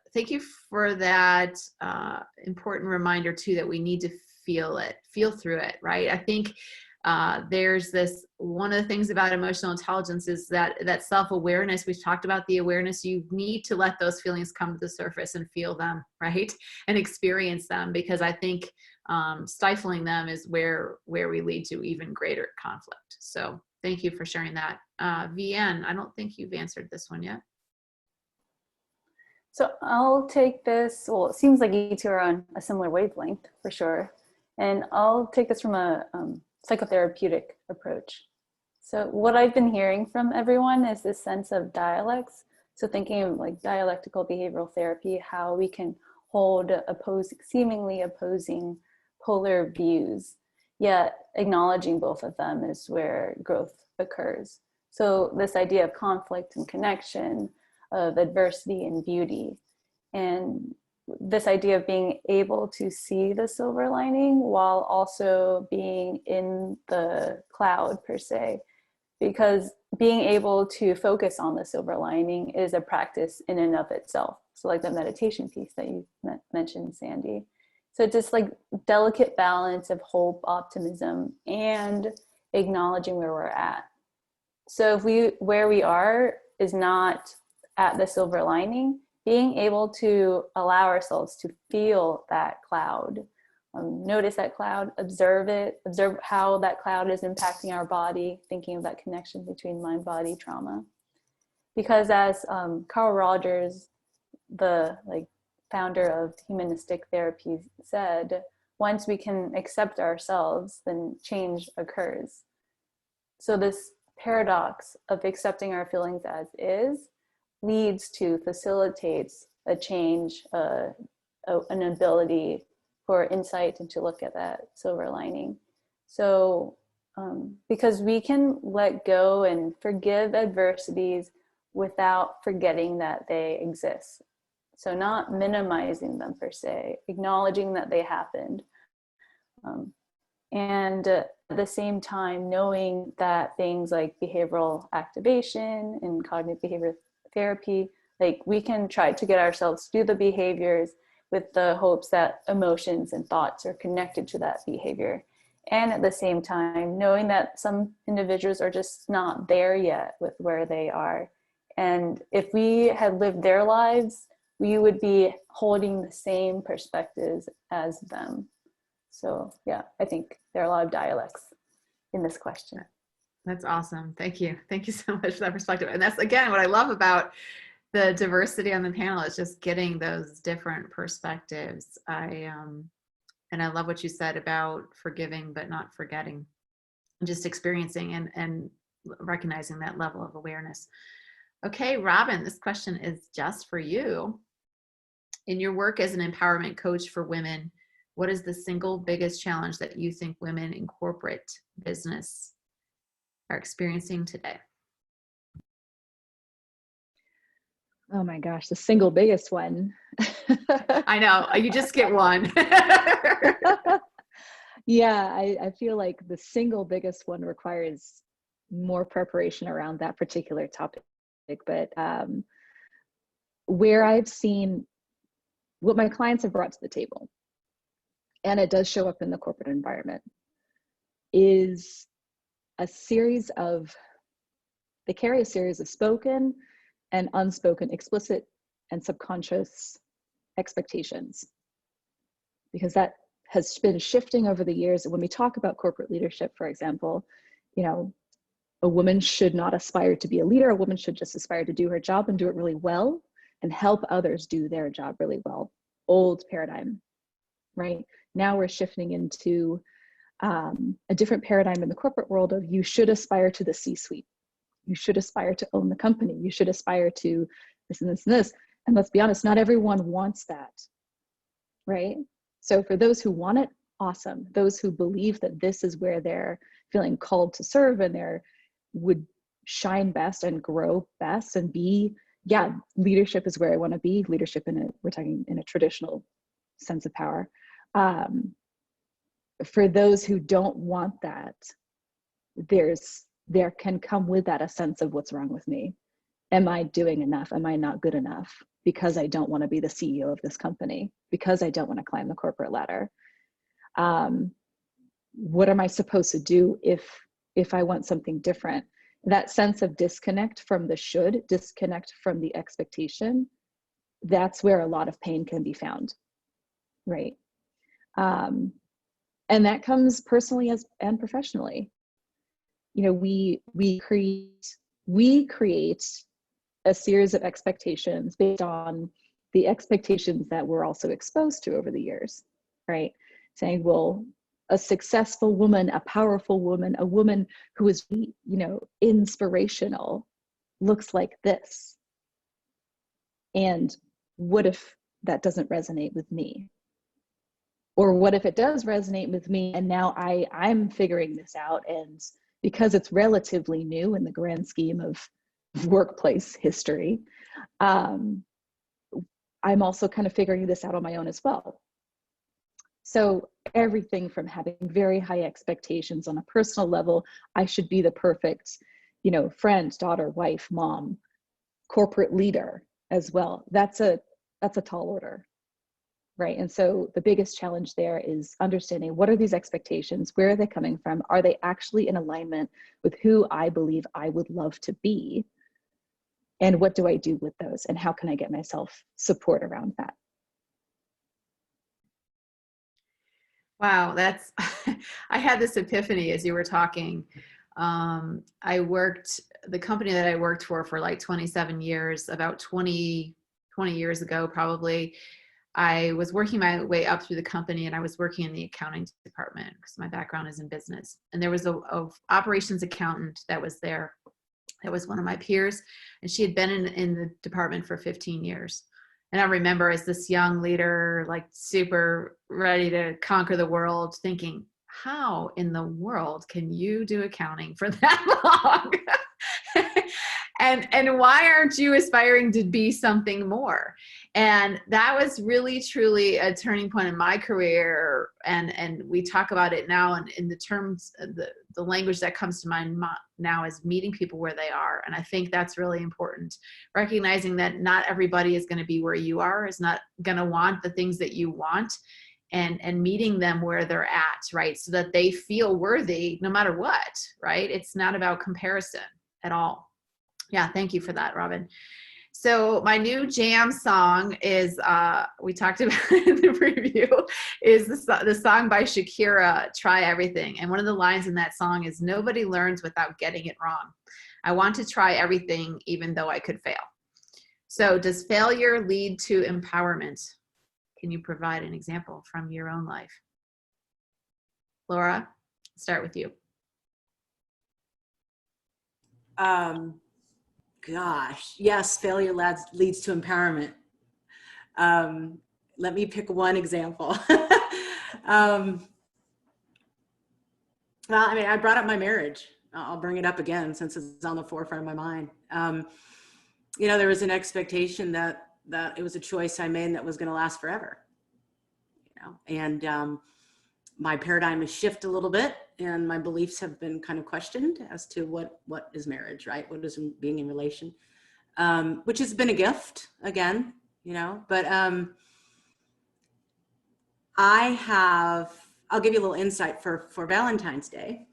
important reminder too, that we need to feel through it, right? I think there's one of the things about emotional intelligence is that self-awareness. We've talked about the awareness. You need to let those feelings come to the surface and feel them, right? And experience them, because I think stifling them is where we lead to even greater conflict. So thank you for sharing that. Viann, I don't think you've answered this one yet. So I'll take this, well, it seems like you two are on a similar wavelength for sure. And I'll take this from a psychotherapeutic approach. So what I've been hearing from everyone is this sense of dialects. So thinking of like dialectical behavioral therapy, how we can hold seemingly opposing polar views, yet acknowledging both of them is where growth occurs. So this idea of conflict and connection, of adversity and beauty, and this idea of being able to see the silver lining while also being in the cloud per se, because being able to focus on the silver lining is a practice in and of itself. So like the meditation piece that you mentioned, Sandy. So it's just like delicate balance of hope, optimism, and acknowledging where we're at. So where we are is not at the silver lining, being able to allow ourselves to feel that cloud notice that cloud, observe it, observe how that cloud is impacting our body, thinking of that connection between mind, body, trauma. Because as Carl Rogers, the founder of humanistic therapy, said, once we can accept ourselves, then change occurs. So this paradox of accepting our feelings as is leads to, facilitates a change, an ability for insight and to look at that silver lining. So because we can let go and forgive adversities without forgetting that they exist. So not minimizing them per se, acknowledging that they happened. And at the same time, knowing that things like behavioral activation and cognitive behavior therapy, we can try to get ourselves to do the behaviors with the hopes that emotions and thoughts are connected to that behavior. And at the same time, knowing that some individuals are just not there yet with where they are. And if we had lived their lives, we would be holding the same perspectives as them. So yeah, I think there are a lot of dialects in this question. That's awesome. Thank you. Thank you so much for that perspective. And that's, again, what I love about the diversity on the panel is just getting those different perspectives. And I love what you said about forgiving but not forgetting, just experiencing and recognizing that level of awareness. Okay, Robyn, this question is just for you. In your work as an empowerment coach for women, what is the single biggest challenge that you think women in corporate business are experiencing today? Oh my gosh, the single biggest one. I know, you just get one. Yeah, I feel like the single biggest one requires more preparation around that particular topic. But where I've seen what my clients have brought to the table, and it does show up in the corporate environment, is a series of, they carry a series of spoken and unspoken, explicit and subconscious expectations, because that has been shifting over the years. When we talk about corporate leadership, for example, a woman should not aspire to be a leader. A woman should just aspire to do her job and do it really well and help others do their job really well. Old paradigm, right? Now we're shifting into a different paradigm in the corporate world of you should aspire to the C-suite. You should aspire to own the company. You should aspire to this and this and this. And let's be honest, not everyone wants that, right? So for those who want it, awesome. Those who believe that this is where they're feeling called to serve and they're would shine best and grow best and be, yeah, leadership is where I want to be. Leadership we're talking in a traditional sense of power. For those who don't want that, there can come with that a sense of what's wrong with me. Am I doing enough? Am I not good enough? Because I don't want to be the CEO of this company, because I don't want to climb the corporate ladder. What am I supposed to do if I want something different? That sense of disconnect from the should, disconnect from the expectation, that's where a lot of pain can be found, right? And that comes personally and professionally. We create a series of expectations based on the expectations that we're also exposed to over the years, right? Saying, well, a successful woman, a powerful woman, a woman who is, inspirational looks like this. And what if that doesn't resonate with me? Or what if it does resonate with me and now I'm figuring this out, and because it's relatively new in the grand scheme of workplace history, I'm also kind of figuring this out on my own as well. So everything from having very high expectations on a personal level, I should be the perfect, friend, daughter, wife, mom, corporate leader as well. That's a tall order, right? And so the biggest challenge there is understanding, what are these expectations? Where are they coming from? Are they actually in alignment with who I believe I would love to be? And what do I do with those? And how can I get myself support around that? Wow, that's, I had this epiphany as you were talking. The company that I worked for like 27 years, about 20 years ago, probably, I was working my way up through the company, and I was working in the accounting department because my background is in business. And there was a operations accountant that was there. That was one of my peers, and she had been in the department for 15 years. And I remember as this young leader, like super ready to conquer the world, thinking, how in the world can you do accounting for that long? And why aren't you aspiring to be something more? And that was really truly a turning point in my career. And we talk about it now in the terms, the language that comes to mind now is meeting people where they are. And I think that's really important. Recognizing that not everybody is going to be where you are, is not going to want the things that you want, and meeting them where they're at, right? So that they feel worthy no matter what, right? It's not about comparison at all. Yeah, thank you for that, Robyn. So my new jam song is, we talked about it in the preview, is the song by Shakira, Try Everything. And one of the lines in that song is, nobody learns without getting it wrong. I want to try everything even though I could fail. So does failure lead to empowerment? Can you provide an example from your own life? Laura, start with you. Gosh, yes, failure leads to empowerment. Let me pick one example. Well, I mean, I brought up my marriage. I'll bring it up again since it's on the forefront of my mind. You know, there was an expectation that it was a choice I made that was going to last forever. You know, and my paradigm has shifted a little bit, and my beliefs have been kind of questioned as to what is marriage, right? What is being in relation, which has been a gift again, you know, but I'll give you a little insight for Valentine's Day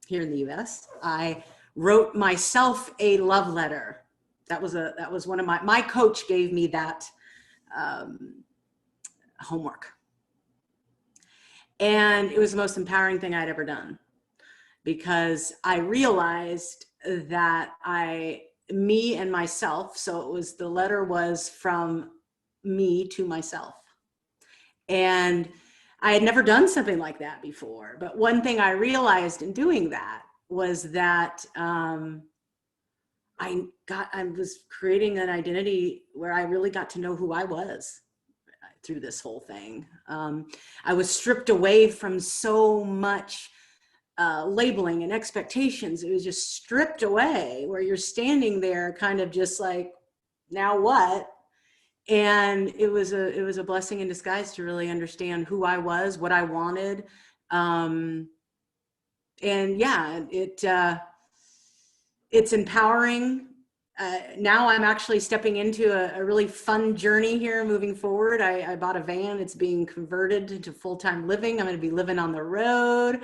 here in the US. I wrote myself a love letter. That was one of my coach gave me that homework. And it was the most empowering thing I'd ever done, because I realized that me and myself, so the letter was from me to myself. And I had never done something like that before. But one thing I realized in doing that was that I was creating an identity where I really got to know who I was through this whole thing. I was stripped away from so much labeling and expectations. It was just stripped away, where you're standing there kind of just like, now what? And it was a blessing in disguise to really understand who I was, what I wanted. And yeah, it's empowering. Now I'm actually stepping into a really fun journey here moving forward. I bought a van. It's being converted into full-time living. I'm going to be living on the road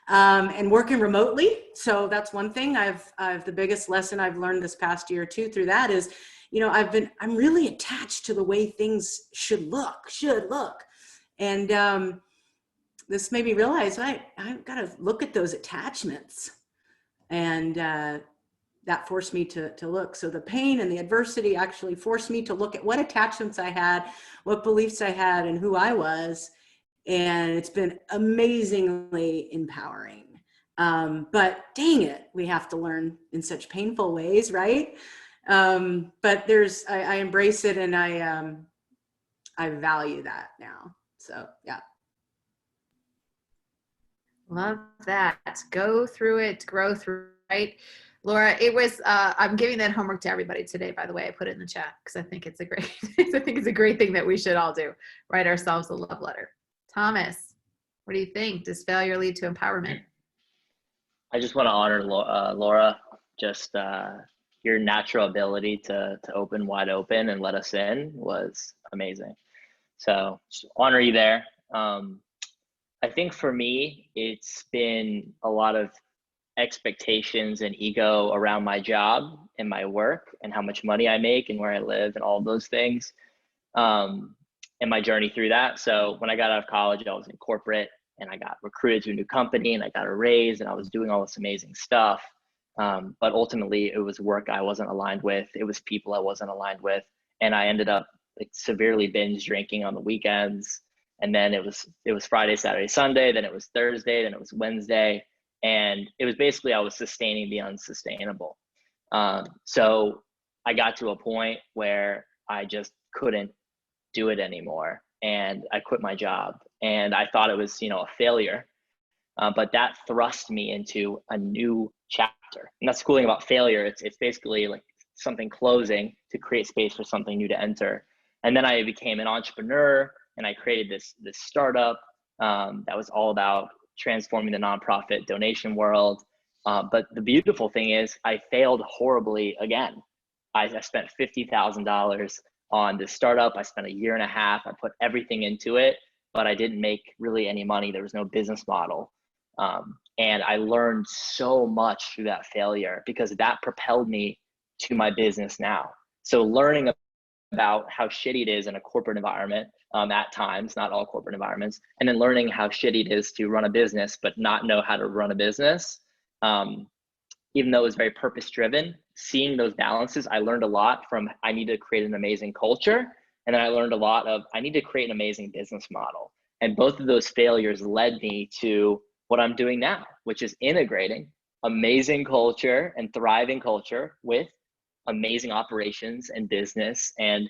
and working remotely. So that's one thing. The biggest lesson I've learned this past year or two through that is, you know, I'm really attached to the way things should look. And this made me realize I've got to look at those attachments, and that forced me to look. So the pain and the adversity actually forced me to look at what attachments I had, what beliefs I had, and who I was. And it's been amazingly empowering. But dang it, we have to learn in such painful ways, right? But I embrace it, and I value that now. So yeah. Love that. Go through it, grow through, right? Laura, it was, I'm giving that homework to everybody today, by the way. I put it in the chat because I think it's a great thing that we should all do. Write ourselves a love letter. Thomas, what do you think? Does failure lead to empowerment? I just want to honor Laura, just your natural ability to open wide open and let us in was amazing. So just honor you there. I think for me, it's been a lot of expectations and ego around my job and my work and how much money I make and where I live and all of those things, and my journey through that. So when I got out of college, I was in corporate. and I got recruited to a new company and I got a raise and I was doing all this amazing stuff. But ultimately it was work I wasn't aligned with. It was people I wasn't aligned with. And I ended up like severely binge drinking on the weekends. And then it was Friday, Saturday, Sunday, then it was Thursday, then it was Wednesday. And it was basically, I was sustaining the unsustainable. So I got to a point where I just couldn't do it anymore. And I quit my job and I thought it was, you know, a failure. But that thrust me into a new chapter. And that's the cool thing about failure. It's basically like something closing to create space for something new to enter. And then I became an entrepreneur and I created this startup that was all about transforming the nonprofit donation world. But the beautiful thing is I failed horribly again. I spent $50,000 on this startup. I spent 1.5 years. I put everything into it, but I didn't make really any money. There was no business model. And I learned so much through that failure because that propelled me to my business now. So learning about how shitty it is in a corporate environment at times, not all corporate environments, and then learning how shitty it is to run a business, but not know how to run a business. Even though it was very purpose driven, seeing those balances, I learned a lot from, I need to create an amazing culture. And then I learned a lot of, I need to create an amazing business model. And both of those failures led me to what I'm doing now, which is integrating amazing culture and thriving culture with amazing operations and business and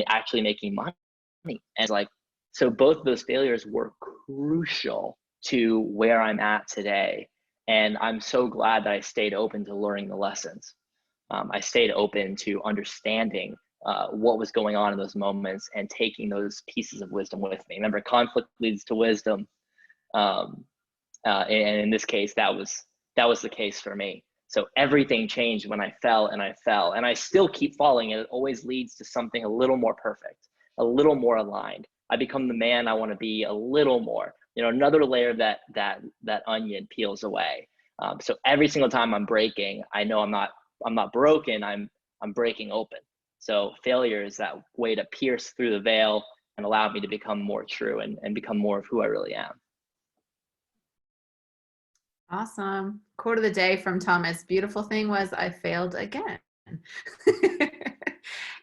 actually making money. And like, so both of those failures were crucial to where I'm at today. And I'm so glad that I stayed open to learning the lessons. I stayed open to understanding what was going on in those moments and taking those pieces of wisdom with me. Remember, conflict leads to wisdom. And in this case, that was the case for me. So everything changed when I fell, and I still keep falling, and it always leads to something a little more perfect, a little more aligned. I become the man I want to be a little more, you know, another layer of that onion peels away. So every single time I'm breaking, I know I'm not broken, I'm breaking open. So failure is that way to pierce through the veil and allow me to become more true and become more of who I really am. Awesome. Quote of the day from Thomas. Beautiful thing was I failed again.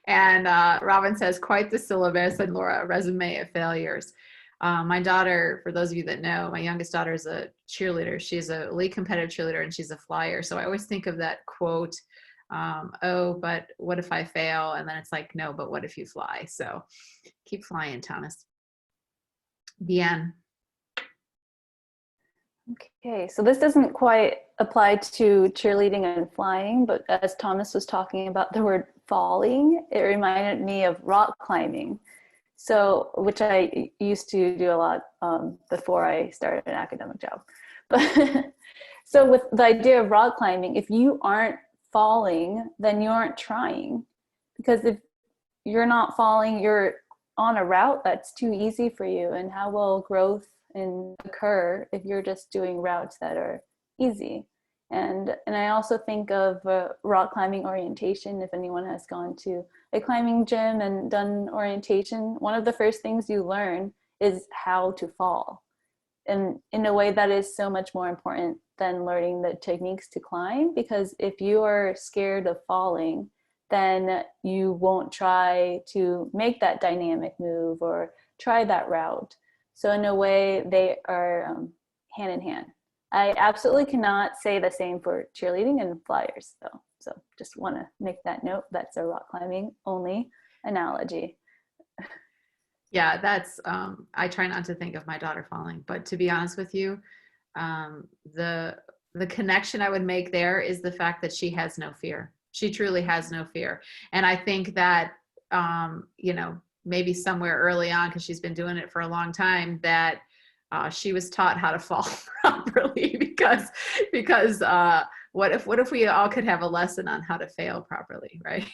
And Robyn says, quite the syllabus, and Laura, a resume of failures. My daughter, for those of you that know, my youngest daughter is a cheerleader. She's a elite competitive cheerleader and she's a flyer. So I always think of that quote, oh, but what if I fail? And then it's like, no, but what if you fly? So keep flying, Thomas. Viann. Okay, so this doesn't quite apply to cheerleading and flying, but as Thomas was talking about the word falling, it reminded me of rock climbing. So, which I used to do a lot before I started an academic job. But so with the idea of rock climbing, if you aren't falling, then you aren't trying. Because if you're not falling, you're on a route that's too easy for you. And how will growth occur if you're just doing routes that are easy? And I also think of rock climbing orientation. If anyone has gone to a climbing gym and done orientation, one of the first things you learn is how to fall, and in a way that is so much more important than learning the techniques to climb, because if you are scared of falling, then you won't try to make that dynamic move or try that route. So in a way, they are hand in hand. I absolutely cannot say the same for cheerleading and flyers, though. So just want to make that note. That's a rock climbing only analogy. Yeah, that's, I try not to think of my daughter falling, but to be honest with you, the connection I would make there is the fact that she has no fear. She truly has no fear. And I think that, you know, maybe somewhere early on, because she's been doing it for a long time, that she was taught how to fall properly because what if we all could have a lesson on how to fail properly, right?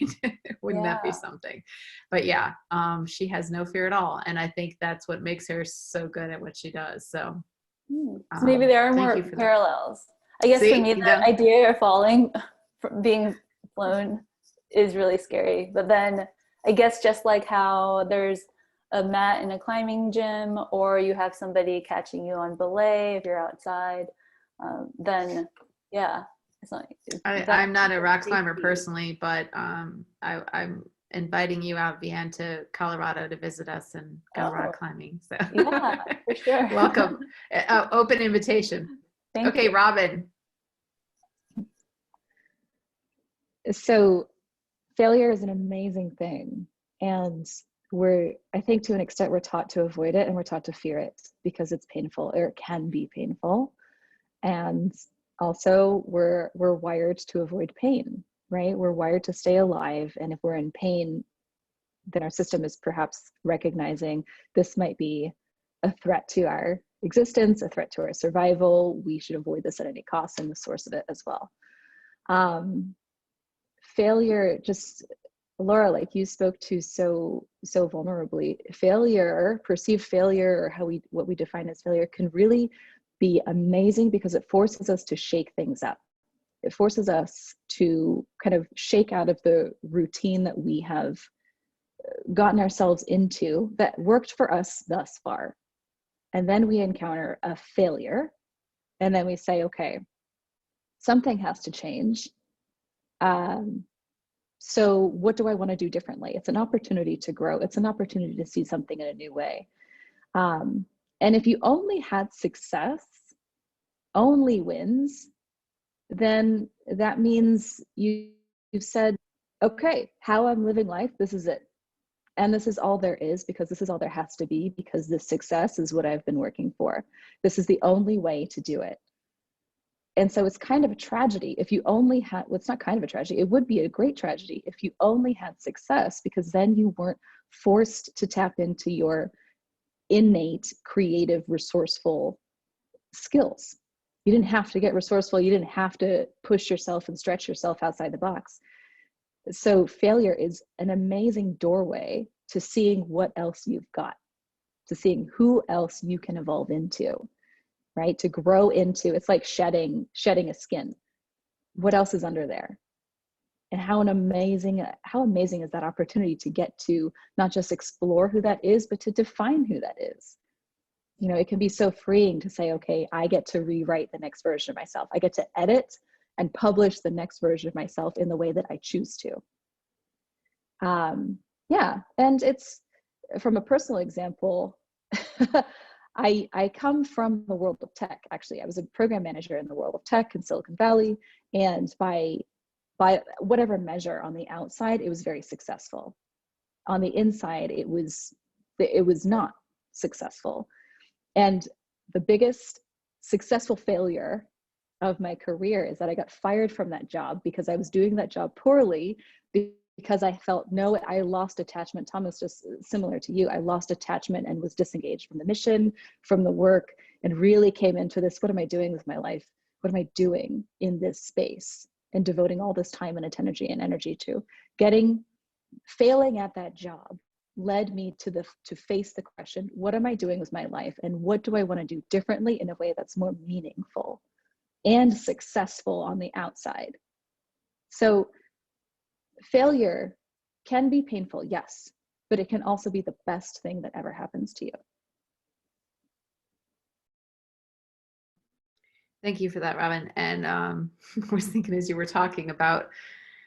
Wouldn't that be something? But yeah, she has no fear at all. And I think that's what makes her so good at what she does. So, so maybe there are more parallels. I guess for me, the idea of falling, being flown is really scary. But then I guess just like how there's a mat in a climbing gym, or you have somebody catching you on belay if you're outside, then yeah, it's not, I'm not a rock climber personally, but I'm inviting you out, Viann, to Colorado to visit us and go rock climbing. So yeah, for sure. Welcome. Open invitation. Thank Okay, you. Robyn. So failure is an amazing thing. And I think to an extent, we're taught to avoid it and we're taught to fear it because it's painful, or it can be painful. And also we're wired to avoid pain, right? We're wired to stay alive. And if we're in pain, then our system is perhaps recognizing this might be a threat to our existence, a threat to our survival. We should avoid this at any cost, and the source of it as well. Failure, just Laura, like you spoke to so vulnerably, failure, perceived failure, or what we define as failure, can really be amazing because it forces us to shake things up. It forces us to kind of shake out of the routine that we have gotten ourselves into that worked for us thus far. And then we encounter a failure, and then we say, okay, something has to change. So what do I want to do differently? It's an opportunity to grow. It's an opportunity to see something in a new way. And if you only had success, only wins, then that means you've said, okay, how I'm living life, this is it. And this is all there is, because this is all there has to be, because this success is what I've been working for. This is the only way to do it. And so it's kind of a tragedy if you only had, well, it's not kind of a tragedy, it would be a great tragedy if you only had success, because then you weren't forced to tap into your innate, creative, resourceful skills. You didn't have to get resourceful. You didn't have to push yourself and stretch yourself outside the box. So failure is an amazing doorway to seeing what else you've got, to seeing who else you can evolve into, right? To grow into, it's like shedding a skin. What else is under there? And how amazing is that opportunity to get to not just explore who that is, but to define who that is. You know, it can be so freeing to say, okay, I get to rewrite the next version of myself. I get to edit and publish the next version of myself in the way that I choose to. Yeah, and it's, from a personal example, I come from the world of tech, actually. I was a program manager in the world of tech in Silicon Valley, and by whatever measure on the outside, it was very successful. On the inside, it was not successful. And the biggest successful failure of my career is that I got fired from that job because I was doing that job poorly, because I felt, no, I lost attachment. Thomas, just similar to you, I lost attachment and was disengaged from the mission, from the work, and really came into this, what am I doing with my life? What am I doing in this space? And devoting all this time and energy to failing at that job led me to face the question, what am I doing with my life? And what do I want to do differently in a way that's more meaningful and successful on the outside? So failure can be painful, yes, but it can also be the best thing that ever happens to you. Thank you for that, Robyn. And I was thinking as you were talking about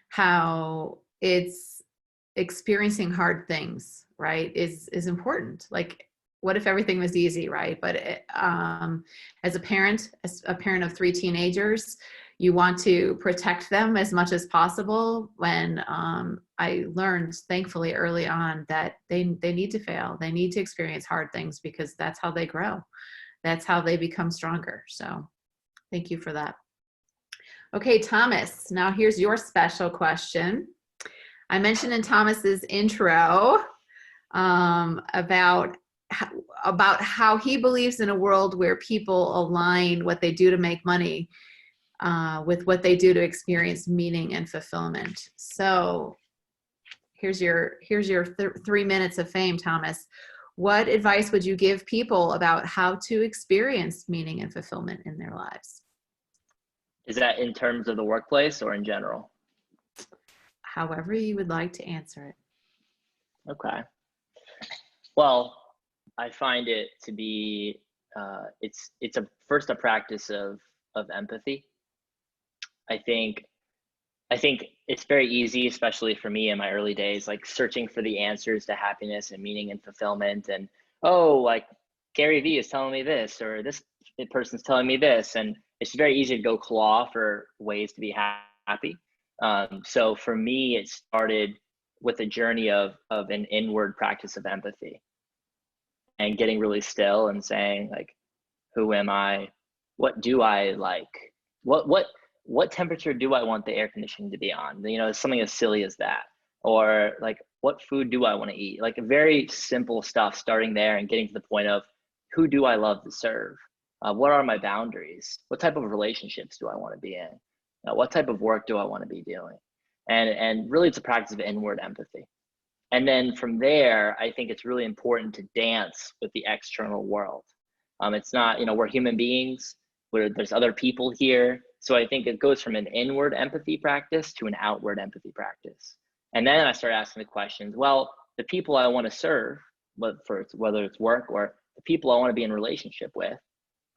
how it's experiencing hard things, right, is important. Like, what if everything was easy, right? But as a parent of 3 teenagers, you want to protect them as much as possible. When I learned, thankfully, early on that they need to fail. They need to experience hard things, because that's how they grow. That's how they become stronger. So thank you for that. Okay, Thomas, now here's your special question. I mentioned in Thomas's intro about how he believes in a world where people align what they do to make money with what they do to experience meaning and fulfillment. So here's your 3 minutes of fame, Thomas. What advice would you give people about how to experience meaning and fulfillment in their lives? Is that in terms of the workplace or in general? However you would like to answer it. Okay. Well, I find it to be, it's first a practice of empathy. I think it's very easy, especially for me in my early days, like searching for the answers to happiness and meaning and fulfillment. And, oh, like Gary Vee is telling me this, or this person's telling me this. And it's very easy to go claw for ways to be happy. So for me, it started with a journey of an inward practice of empathy and getting really still and saying, like, who am I? What do I like? What temperature do I want the air conditioning to be on? You know, something as silly as that. Or like, what food do I want to eat? Like very simple stuff, starting there and getting to the point of who do I love to serve? What are my boundaries? What type of relationships do I want to be in? What type of work do I want to be doing? And really it's a practice of inward empathy. And then from there, I think it's really important to dance with the external world. It's not, you know, we're human beings, there's other people here. So I think it goes from an inward empathy practice to an outward empathy practice. And then I start asking the questions, well, the people I want to serve, whether it's work or the people I want to be in relationship with,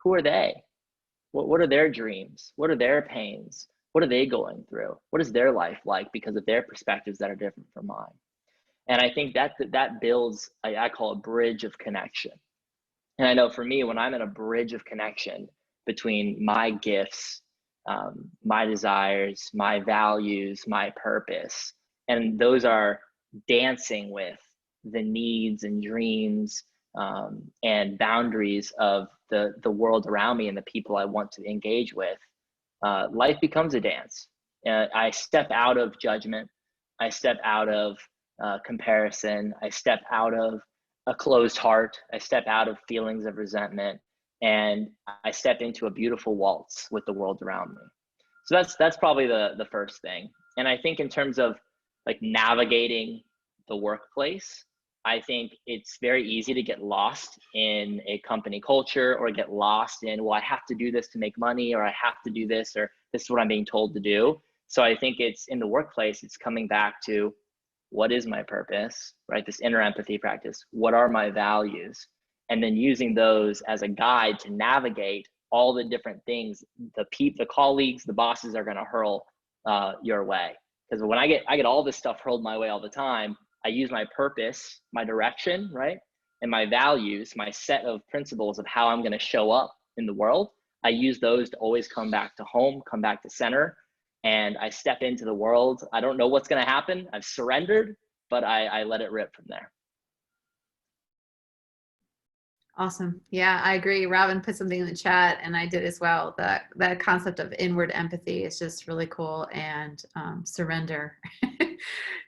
who are they? What are their dreams? What are their pains? What are they going through? What is their life like because of their perspectives that are different from mine? And I think that builds, I call a bridge of connection. And I know for me, when I'm in a bridge of connection between my gifts, my desires, my values, my purpose, and those are dancing with the needs and dreams and boundaries of the world around me and the people I want to engage with, life becomes a dance. I step out of judgment. I step out of comparison. I step out of a closed heart. I step out of feelings of resentment, and I step into a beautiful waltz with the world around me. So that's probably the first thing. And I think in terms of like navigating the workplace, I think it's very easy to get lost in a company culture or get lost in, well, I have to do this to make money, or I have to do this, or this is what I'm being told to do. So I think it's in the workplace, it's coming back to what is my purpose, right? This inner empathy practice. What are my values? And then using those as a guide to navigate all the different things the colleagues, the bosses are going to hurl your way. Because when I get all this stuff hurled my way all the time, I use my purpose, my direction, right? And my values, my set of principles of how I'm going to show up in the world. I use those to always come back to home, come back to center. And I step into the world. I don't know what's going to happen. I've surrendered, but I let it rip from there. Awesome. Yeah, I agree. Robyn put something in the chat, and I did as well. That concept of inward empathy is just really cool, and surrender.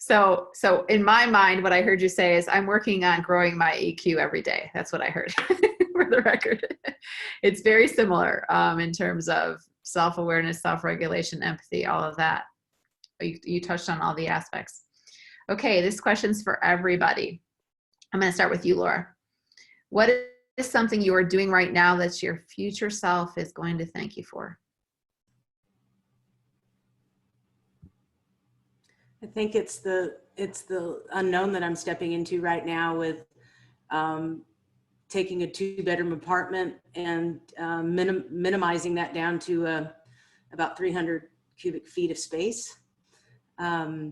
So in my mind, what I heard you say is I'm working on growing my EQ every day. That's what I heard for the record. It's very similar in terms of self-awareness, self-regulation, empathy, all of that. You touched on all the aspects. Okay, this question's for everybody. I'm going to start with you, Laura. What is something you are doing right now that your future self is going to thank you for? I think it's the unknown that I'm stepping into right now with taking a 2-bedroom apartment and minimizing that down to about 300 cubic feet of space. I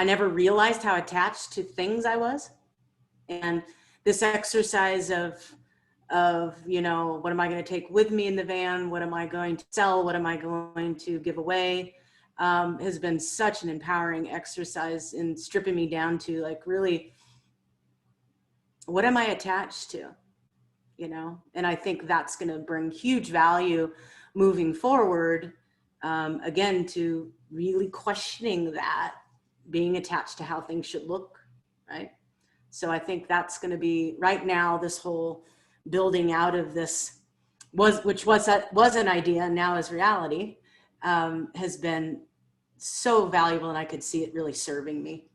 never realized how attached to things I was. And this exercise of, you know, what am I going to take with me in the van? What am I going to sell? What am I going to give away? Has been such an empowering exercise in stripping me down to like, really, what am I attached to, you know? And I think that's going to bring huge value moving forward. Again, to really questioning that, being attached to how things should look, right? So I think that's going to be right now, this whole building out of this which was an idea and now is reality, has been so valuable, and I could see it really serving me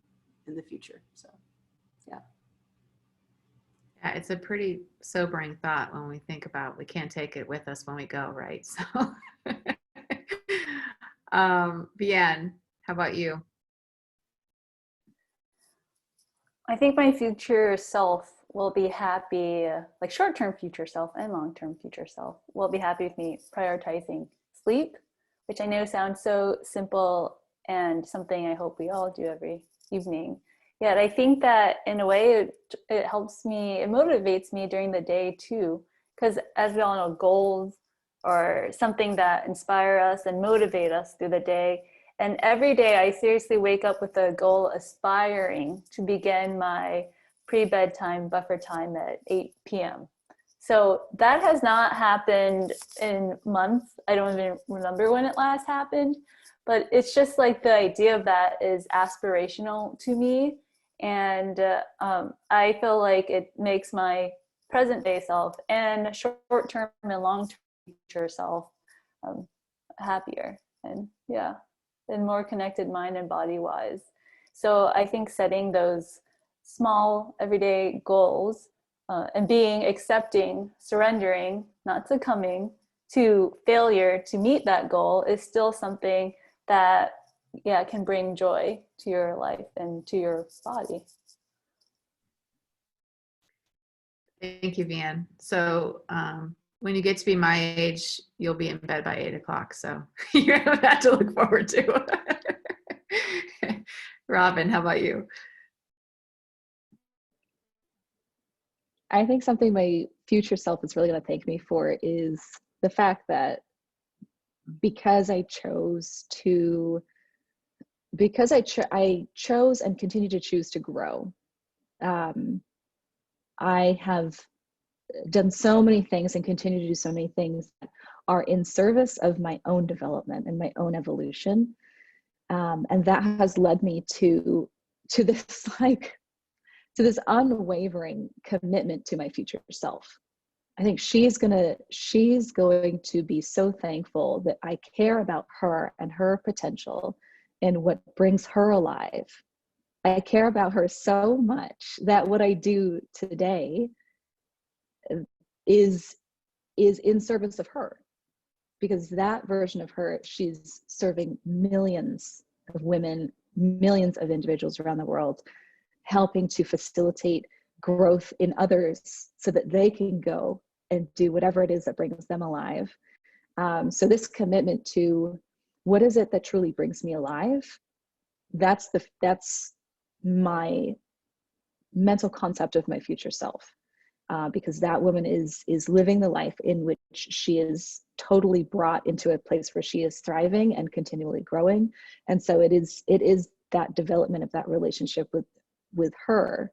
in the future. So, yeah. Yeah, it's a pretty sobering thought when we think about we can't take it with us when we go, right? So, Viann, how about you? I think my future self will be happy, like short-term future self and long-term future self will be happy with me prioritizing sleep, which I know sounds so simple and something I hope we all do every evening. Yet I think that in a way it helps me, it motivates me during the day too, because as we all know, goals are something that inspire us and motivate us through the day. And every day I seriously wake up with a goal aspiring to begin my pre-bedtime buffer time at 8 p.m. So that has not happened in months. I don't even remember when it last happened, but it's just like the idea of that is aspirational to me. And I feel like it makes my present day self and short-term and long-term future self happier. And yeah, and more connected mind and body wise. So I think setting those small everyday goals and being accepting, surrendering, not succumbing to failure to meet that goal is still something that, yeah, can bring joy to your life and to your body. Thank you, Viann. So when you get to be my age, you'll be in bed by 8 o'clock. So you have that to look forward to. Robyn, how about you? I think something my future self is really going to thank me for is the fact that because I chose and continue to choose to grow. I have done so many things and continue to do so many things that are in service of my own development and my own evolution. And that has led me to this unwavering commitment to my future self. I think she's going to be so thankful that I care about her and her potential and what brings her alive. I care about her so much that what I do today is in service of her, because that version of her, she's serving millions of women, millions of individuals around the world, helping to facilitate growth in others so that they can go and do whatever it is that brings them alive. So this commitment to what is it that truly brings me alive, that's my mental concept of my future self. Because that woman is living the life in which she is totally brought into a place where she is thriving and continually growing. And so it is that development of that relationship with her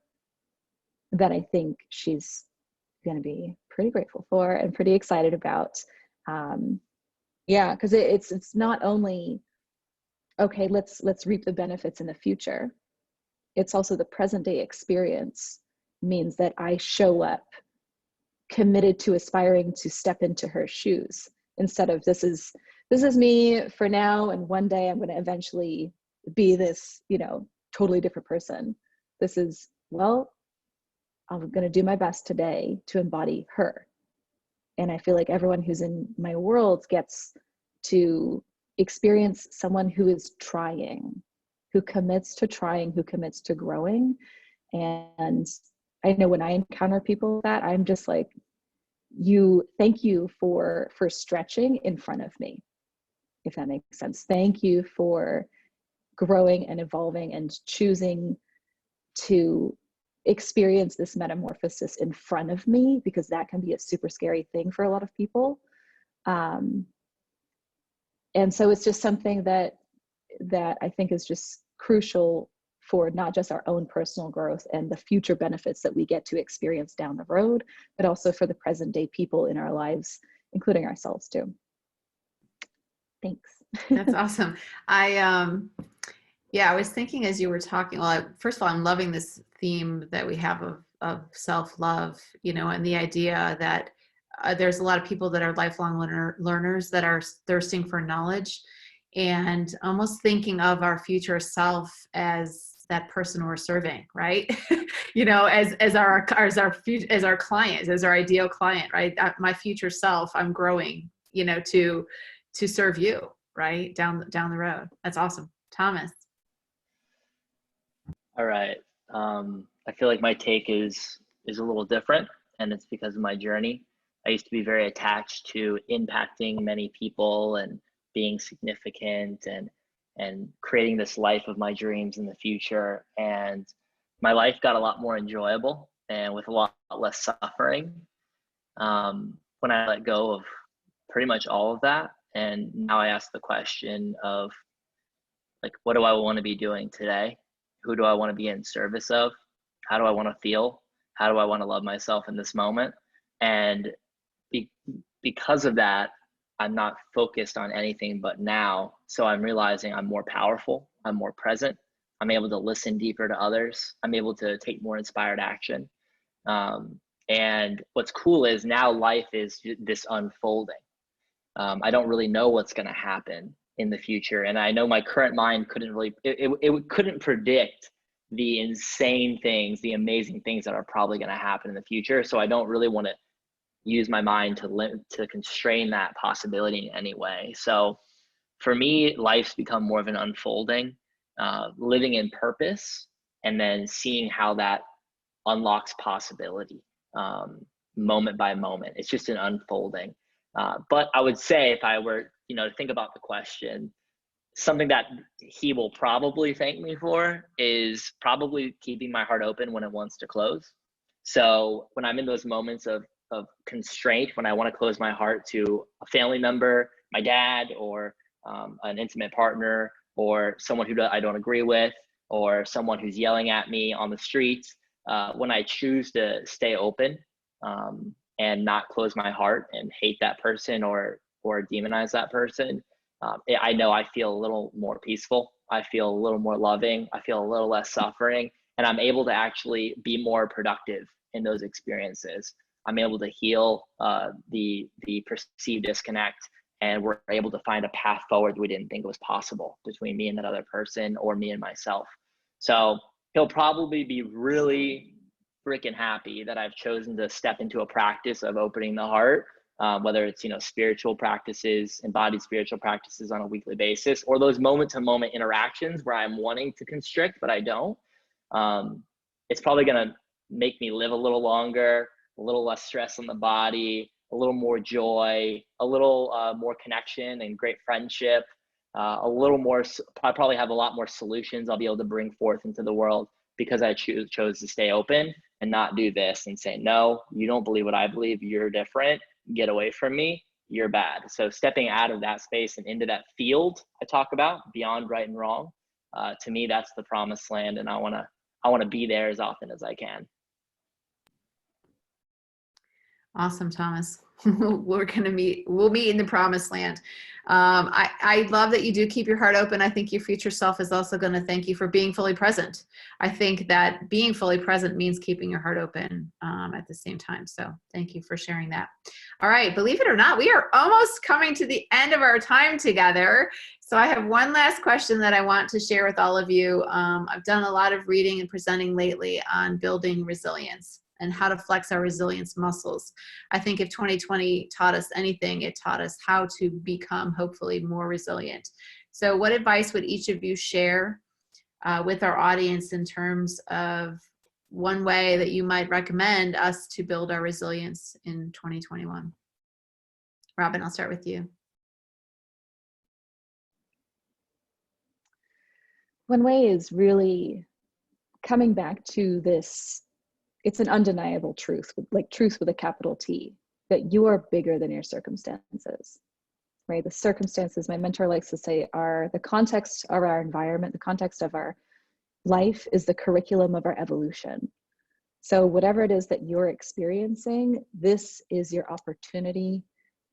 that I think she's going to be pretty grateful for and pretty excited about. Yeah, because it's not only, okay, let's reap the benefits in the future. It's also the present day experience means that I show up committed to aspiring to step into her shoes, instead of this is me for now, and one day I'm going to eventually be this, totally different person. This is, well, I'm going to do my best today to embody her. And I feel like everyone who's in my world gets to experience someone who is trying, who commits to trying, who commits to growing. And I know when I encounter people like that, I'm just like, thank you for stretching in front of me, if that makes sense. Thank you for growing and evolving and choosing to experience this metamorphosis in front of me, because that can be a super scary thing for a lot of people. And so it's just something that I think is just crucial for not just our own personal growth and the future benefits that we get to experience down the road, but also for the present day people in our lives, including ourselves too. Thanks. That's awesome. I was thinking as you were talking, well, first of all, I'm loving this theme that we have of self-love, and the idea that there's a lot of people that are lifelong learners that are thirsting for knowledge, and almost thinking of our future self as that person we're serving, right? as our client, as our ideal client, right? My future self, I'm growing, to serve you, right? Down the road. That's awesome. Thomas. All right. I feel like my take is a little different, and it's because of my journey. I used to be very attached to impacting many people and being significant and creating this life of my dreams in the future. And my life got a lot more enjoyable and with a lot less suffering when I let go of pretty much all of that. And now I ask the question of, like, what do I want to be doing today? Who do I want to be in service of? How do I want to feel? How do I want to love myself in this moment? And because of that, I'm not focused on anything but now. So I'm realizing I'm more powerful. I'm more present. I'm able to listen deeper to others. I'm able to take more inspired action. And what's cool is now life is this unfolding. I don't really know what's going to happen in the future. And I know my current mind couldn't really, it couldn't predict the insane things, the amazing things that are probably going to happen in the future. So I don't really want to use my mind to constrain that possibility in any way. So for me, life's become more of an unfolding, living in purpose, and then seeing how that unlocks possibility moment by moment. It's just an unfolding. But I would say, if I were, to think about the question, something that he will probably thank me for is probably keeping my heart open when it wants to close. So when I'm in those moments of constraint, when I want to close my heart to a family member, my dad, or an intimate partner, or someone who I don't agree with, or someone who's yelling at me on the streets, when I choose to stay open and not close my heart and hate that person or demonize that person, I know I feel a little more peaceful. I feel a little more loving. I feel a little less suffering, and I'm able to actually be more productive in those experiences. I'm able to heal the perceived disconnect, and we're able to find a path forward we didn't think was possible between me and that other person, or me and myself. So he'll probably be really freaking happy that I've chosen to step into a practice of opening the heart, whether it's, spiritual practices, embodied spiritual practices on a weekly basis, or those moment-to-moment interactions where I'm wanting to constrict, but I don't. It's probably going to make me live a little longer, a little less stress on the body, a little more joy, a little more connection and great friendship, a little more, I probably have a lot more solutions I'll be able to bring forth into the world, because I chose to stay open and not do this and say, no, you don't believe what I believe, you're different, get away from me, you're bad. So stepping out of that space and into that field I talk about, beyond right and wrong, to me, that's the promised land, and I want to be there as often as I can. Awesome, Thomas. We'll meet in the promised land. I love that you do keep your heart open. I think your future self is also going to thank you for being fully present. I think that being fully present means keeping your heart open at the same time. So thank you for sharing that. All right, believe it or not, we are almost coming to the end of our time together. So I have one last question that I want to share with all of you. I've done a lot of reading and presenting lately on building resilience and how to flex our resilience muscles. I think if 2020 taught us anything, it taught us how to become, hopefully, more resilient. So what advice would each of you share with our audience in terms of one way that you might recommend us to build our resilience in 2021? Robyn, I'll start with you. One way is really coming back to this. It's an undeniable truth, like truth with a capital T, that you are bigger than your circumstances, right? The circumstances, my mentor likes to say, are the context of our environment, the context of our life is the curriculum of our evolution. So whatever it is that you're experiencing, this is your opportunity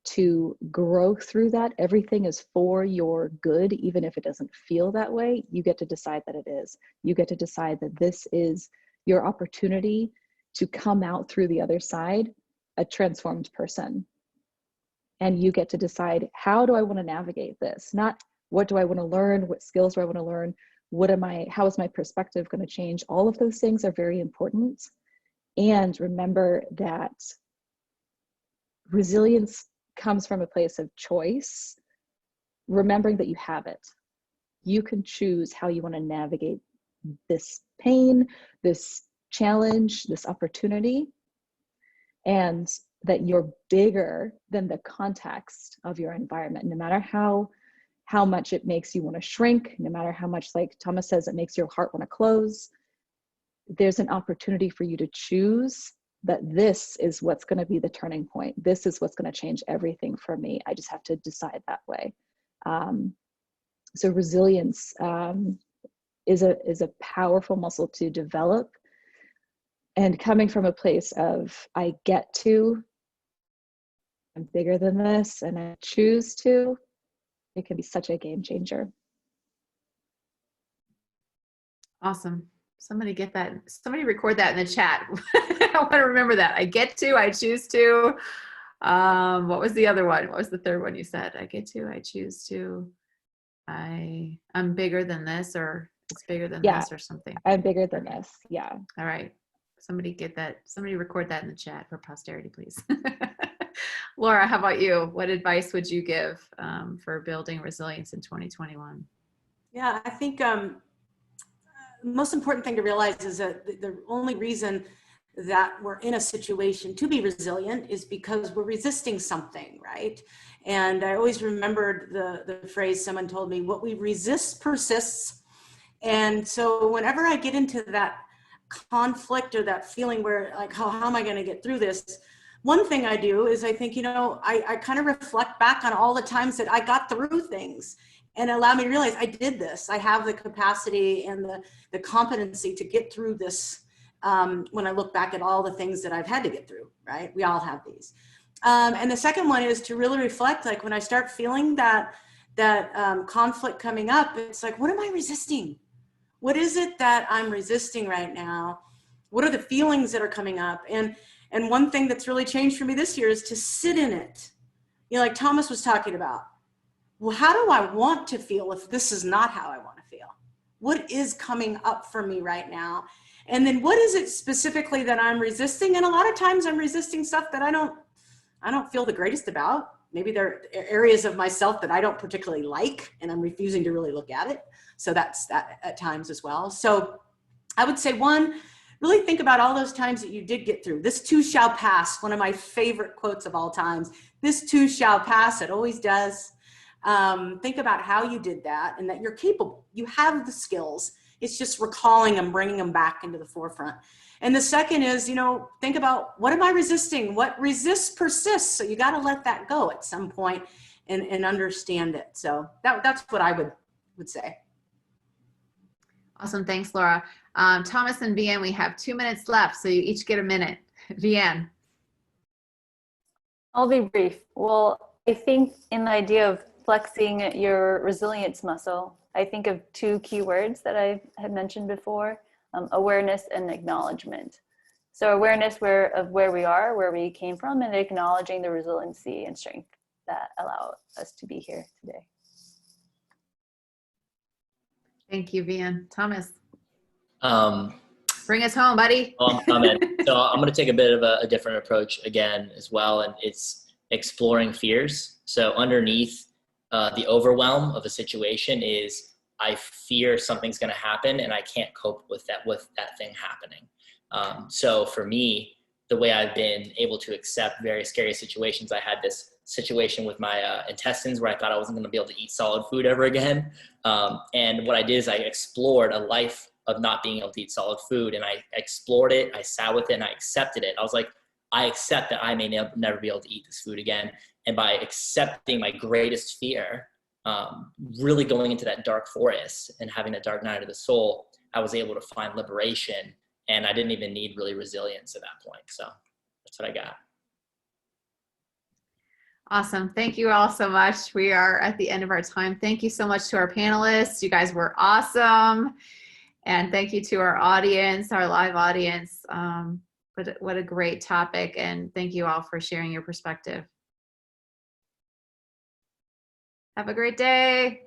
to grow through that. Everything is for your good, even if it doesn't feel that way. You get to decide that it is. You get to decide that this is your opportunity to come out through the other side a transformed person. And you get to decide, how do I want to navigate this? Not what do I want to learn, what skills do I want to learn, how is my perspective going to change? All of those things are very important. And remember that resilience comes from a place of choice, remembering that you have it. You can choose how you want to navigate this pain, this challenge, this opportunity, and that you're bigger than the context of your environment, no matter how much it makes you want to shrink, no matter how much, like Thomas says, it makes your heart want to close. There's an opportunity for you to choose that this is what's going to be the turning point. This is what's going to change everything for me. I just have to decide that way. So resilience is a powerful muscle to develop. And coming from a place of, I'm bigger than this and I choose to, it can be such a game changer. Awesome. Somebody get that. Somebody record that in the chat. I want to remember that. I get to, I choose to. What was the other one? What was the third one you said? I get to, I choose to. I'm bigger than this, or it's bigger than this, or something. I'm bigger than this. Yeah. All right. Somebody get that. Somebody record that in the chat for posterity, please. Laura, how about you? What advice would you give for building resilience in 2021? Yeah, I think the most important thing to realize is that the only reason that we're in a situation to be resilient is because we're resisting something, right? And I always remembered the phrase someone told me, what we resist persists. And so whenever I get into that conflict or that feeling where like, how am I going to get through this? One thing I do is I think, I kind of reflect back on all the times that I got through things and allow me to realize I did this. I have the capacity and the competency to get through this when I look back at all the things that I've had to get through, right? We all have these. And the second one is to really reflect, like when I start feeling that conflict coming up, it's like, what am I resisting? What is it that I'm resisting right now? What are the feelings that are coming up? And one thing that's really changed for me this year is to sit in it. Like Thomas was talking about. Well, how do I want to feel if this is not how I want to feel? What is coming up for me right now? And then what is it specifically that I'm resisting? And a lot of times I'm resisting stuff that I don't feel the greatest about. Maybe there are areas of myself that I don't particularly like, and I'm refusing to really look at it. So that's that at times as well. So I would say, one, really think about all those times that you did get through. This too shall pass. One of my favorite quotes of all times. This too shall pass. It always does. Think about how you did that and that you're capable. You have the skills. It's just recalling them, bringing them back into the forefront. And the second is, think about, what am I resisting? What resists persists. So you got to let that go at some point and understand it. So that's what I would say. Awesome. Thanks, Laura. Thomas and Viann, we have 2 minutes left, so you each get a minute. Viann. I'll be brief. Well, I think in the idea of flexing your resilience muscle, I think of two key words that I had mentioned before, awareness and acknowledgement. So awareness of where we are, where we came from, and acknowledging the resiliency and strength that allow us to be here today. Thank you, Viann. Thomas. Bring us home, buddy. I'm coming. So I'm going to take a bit of a different approach again as well, and it's exploring fears. So underneath the overwhelm of a situation is I fear something's going to happen and I can't cope with that thing happening. So for me, the way I've been able to accept very scary situations, I had this situation with my intestines where I thought I wasn't going to be able to eat solid food ever again. And what I did is I explored a life of not being able to eat solid food, and I explored it, I sat with it, and I accepted it. I was like, I accept that I may never be able to eat this food again. And by accepting my greatest fear, really going into that dark forest and having a dark night of the soul, I was able to find liberation, and I didn't even need really resilience at that point. So that's what I got. Awesome. Thank you all so much. We are at the end of our time. Thank you so much to our panelists. You guys were awesome. And thank you to our audience, our live audience. What a great topic. And thank you all for sharing your perspective. Have a great day.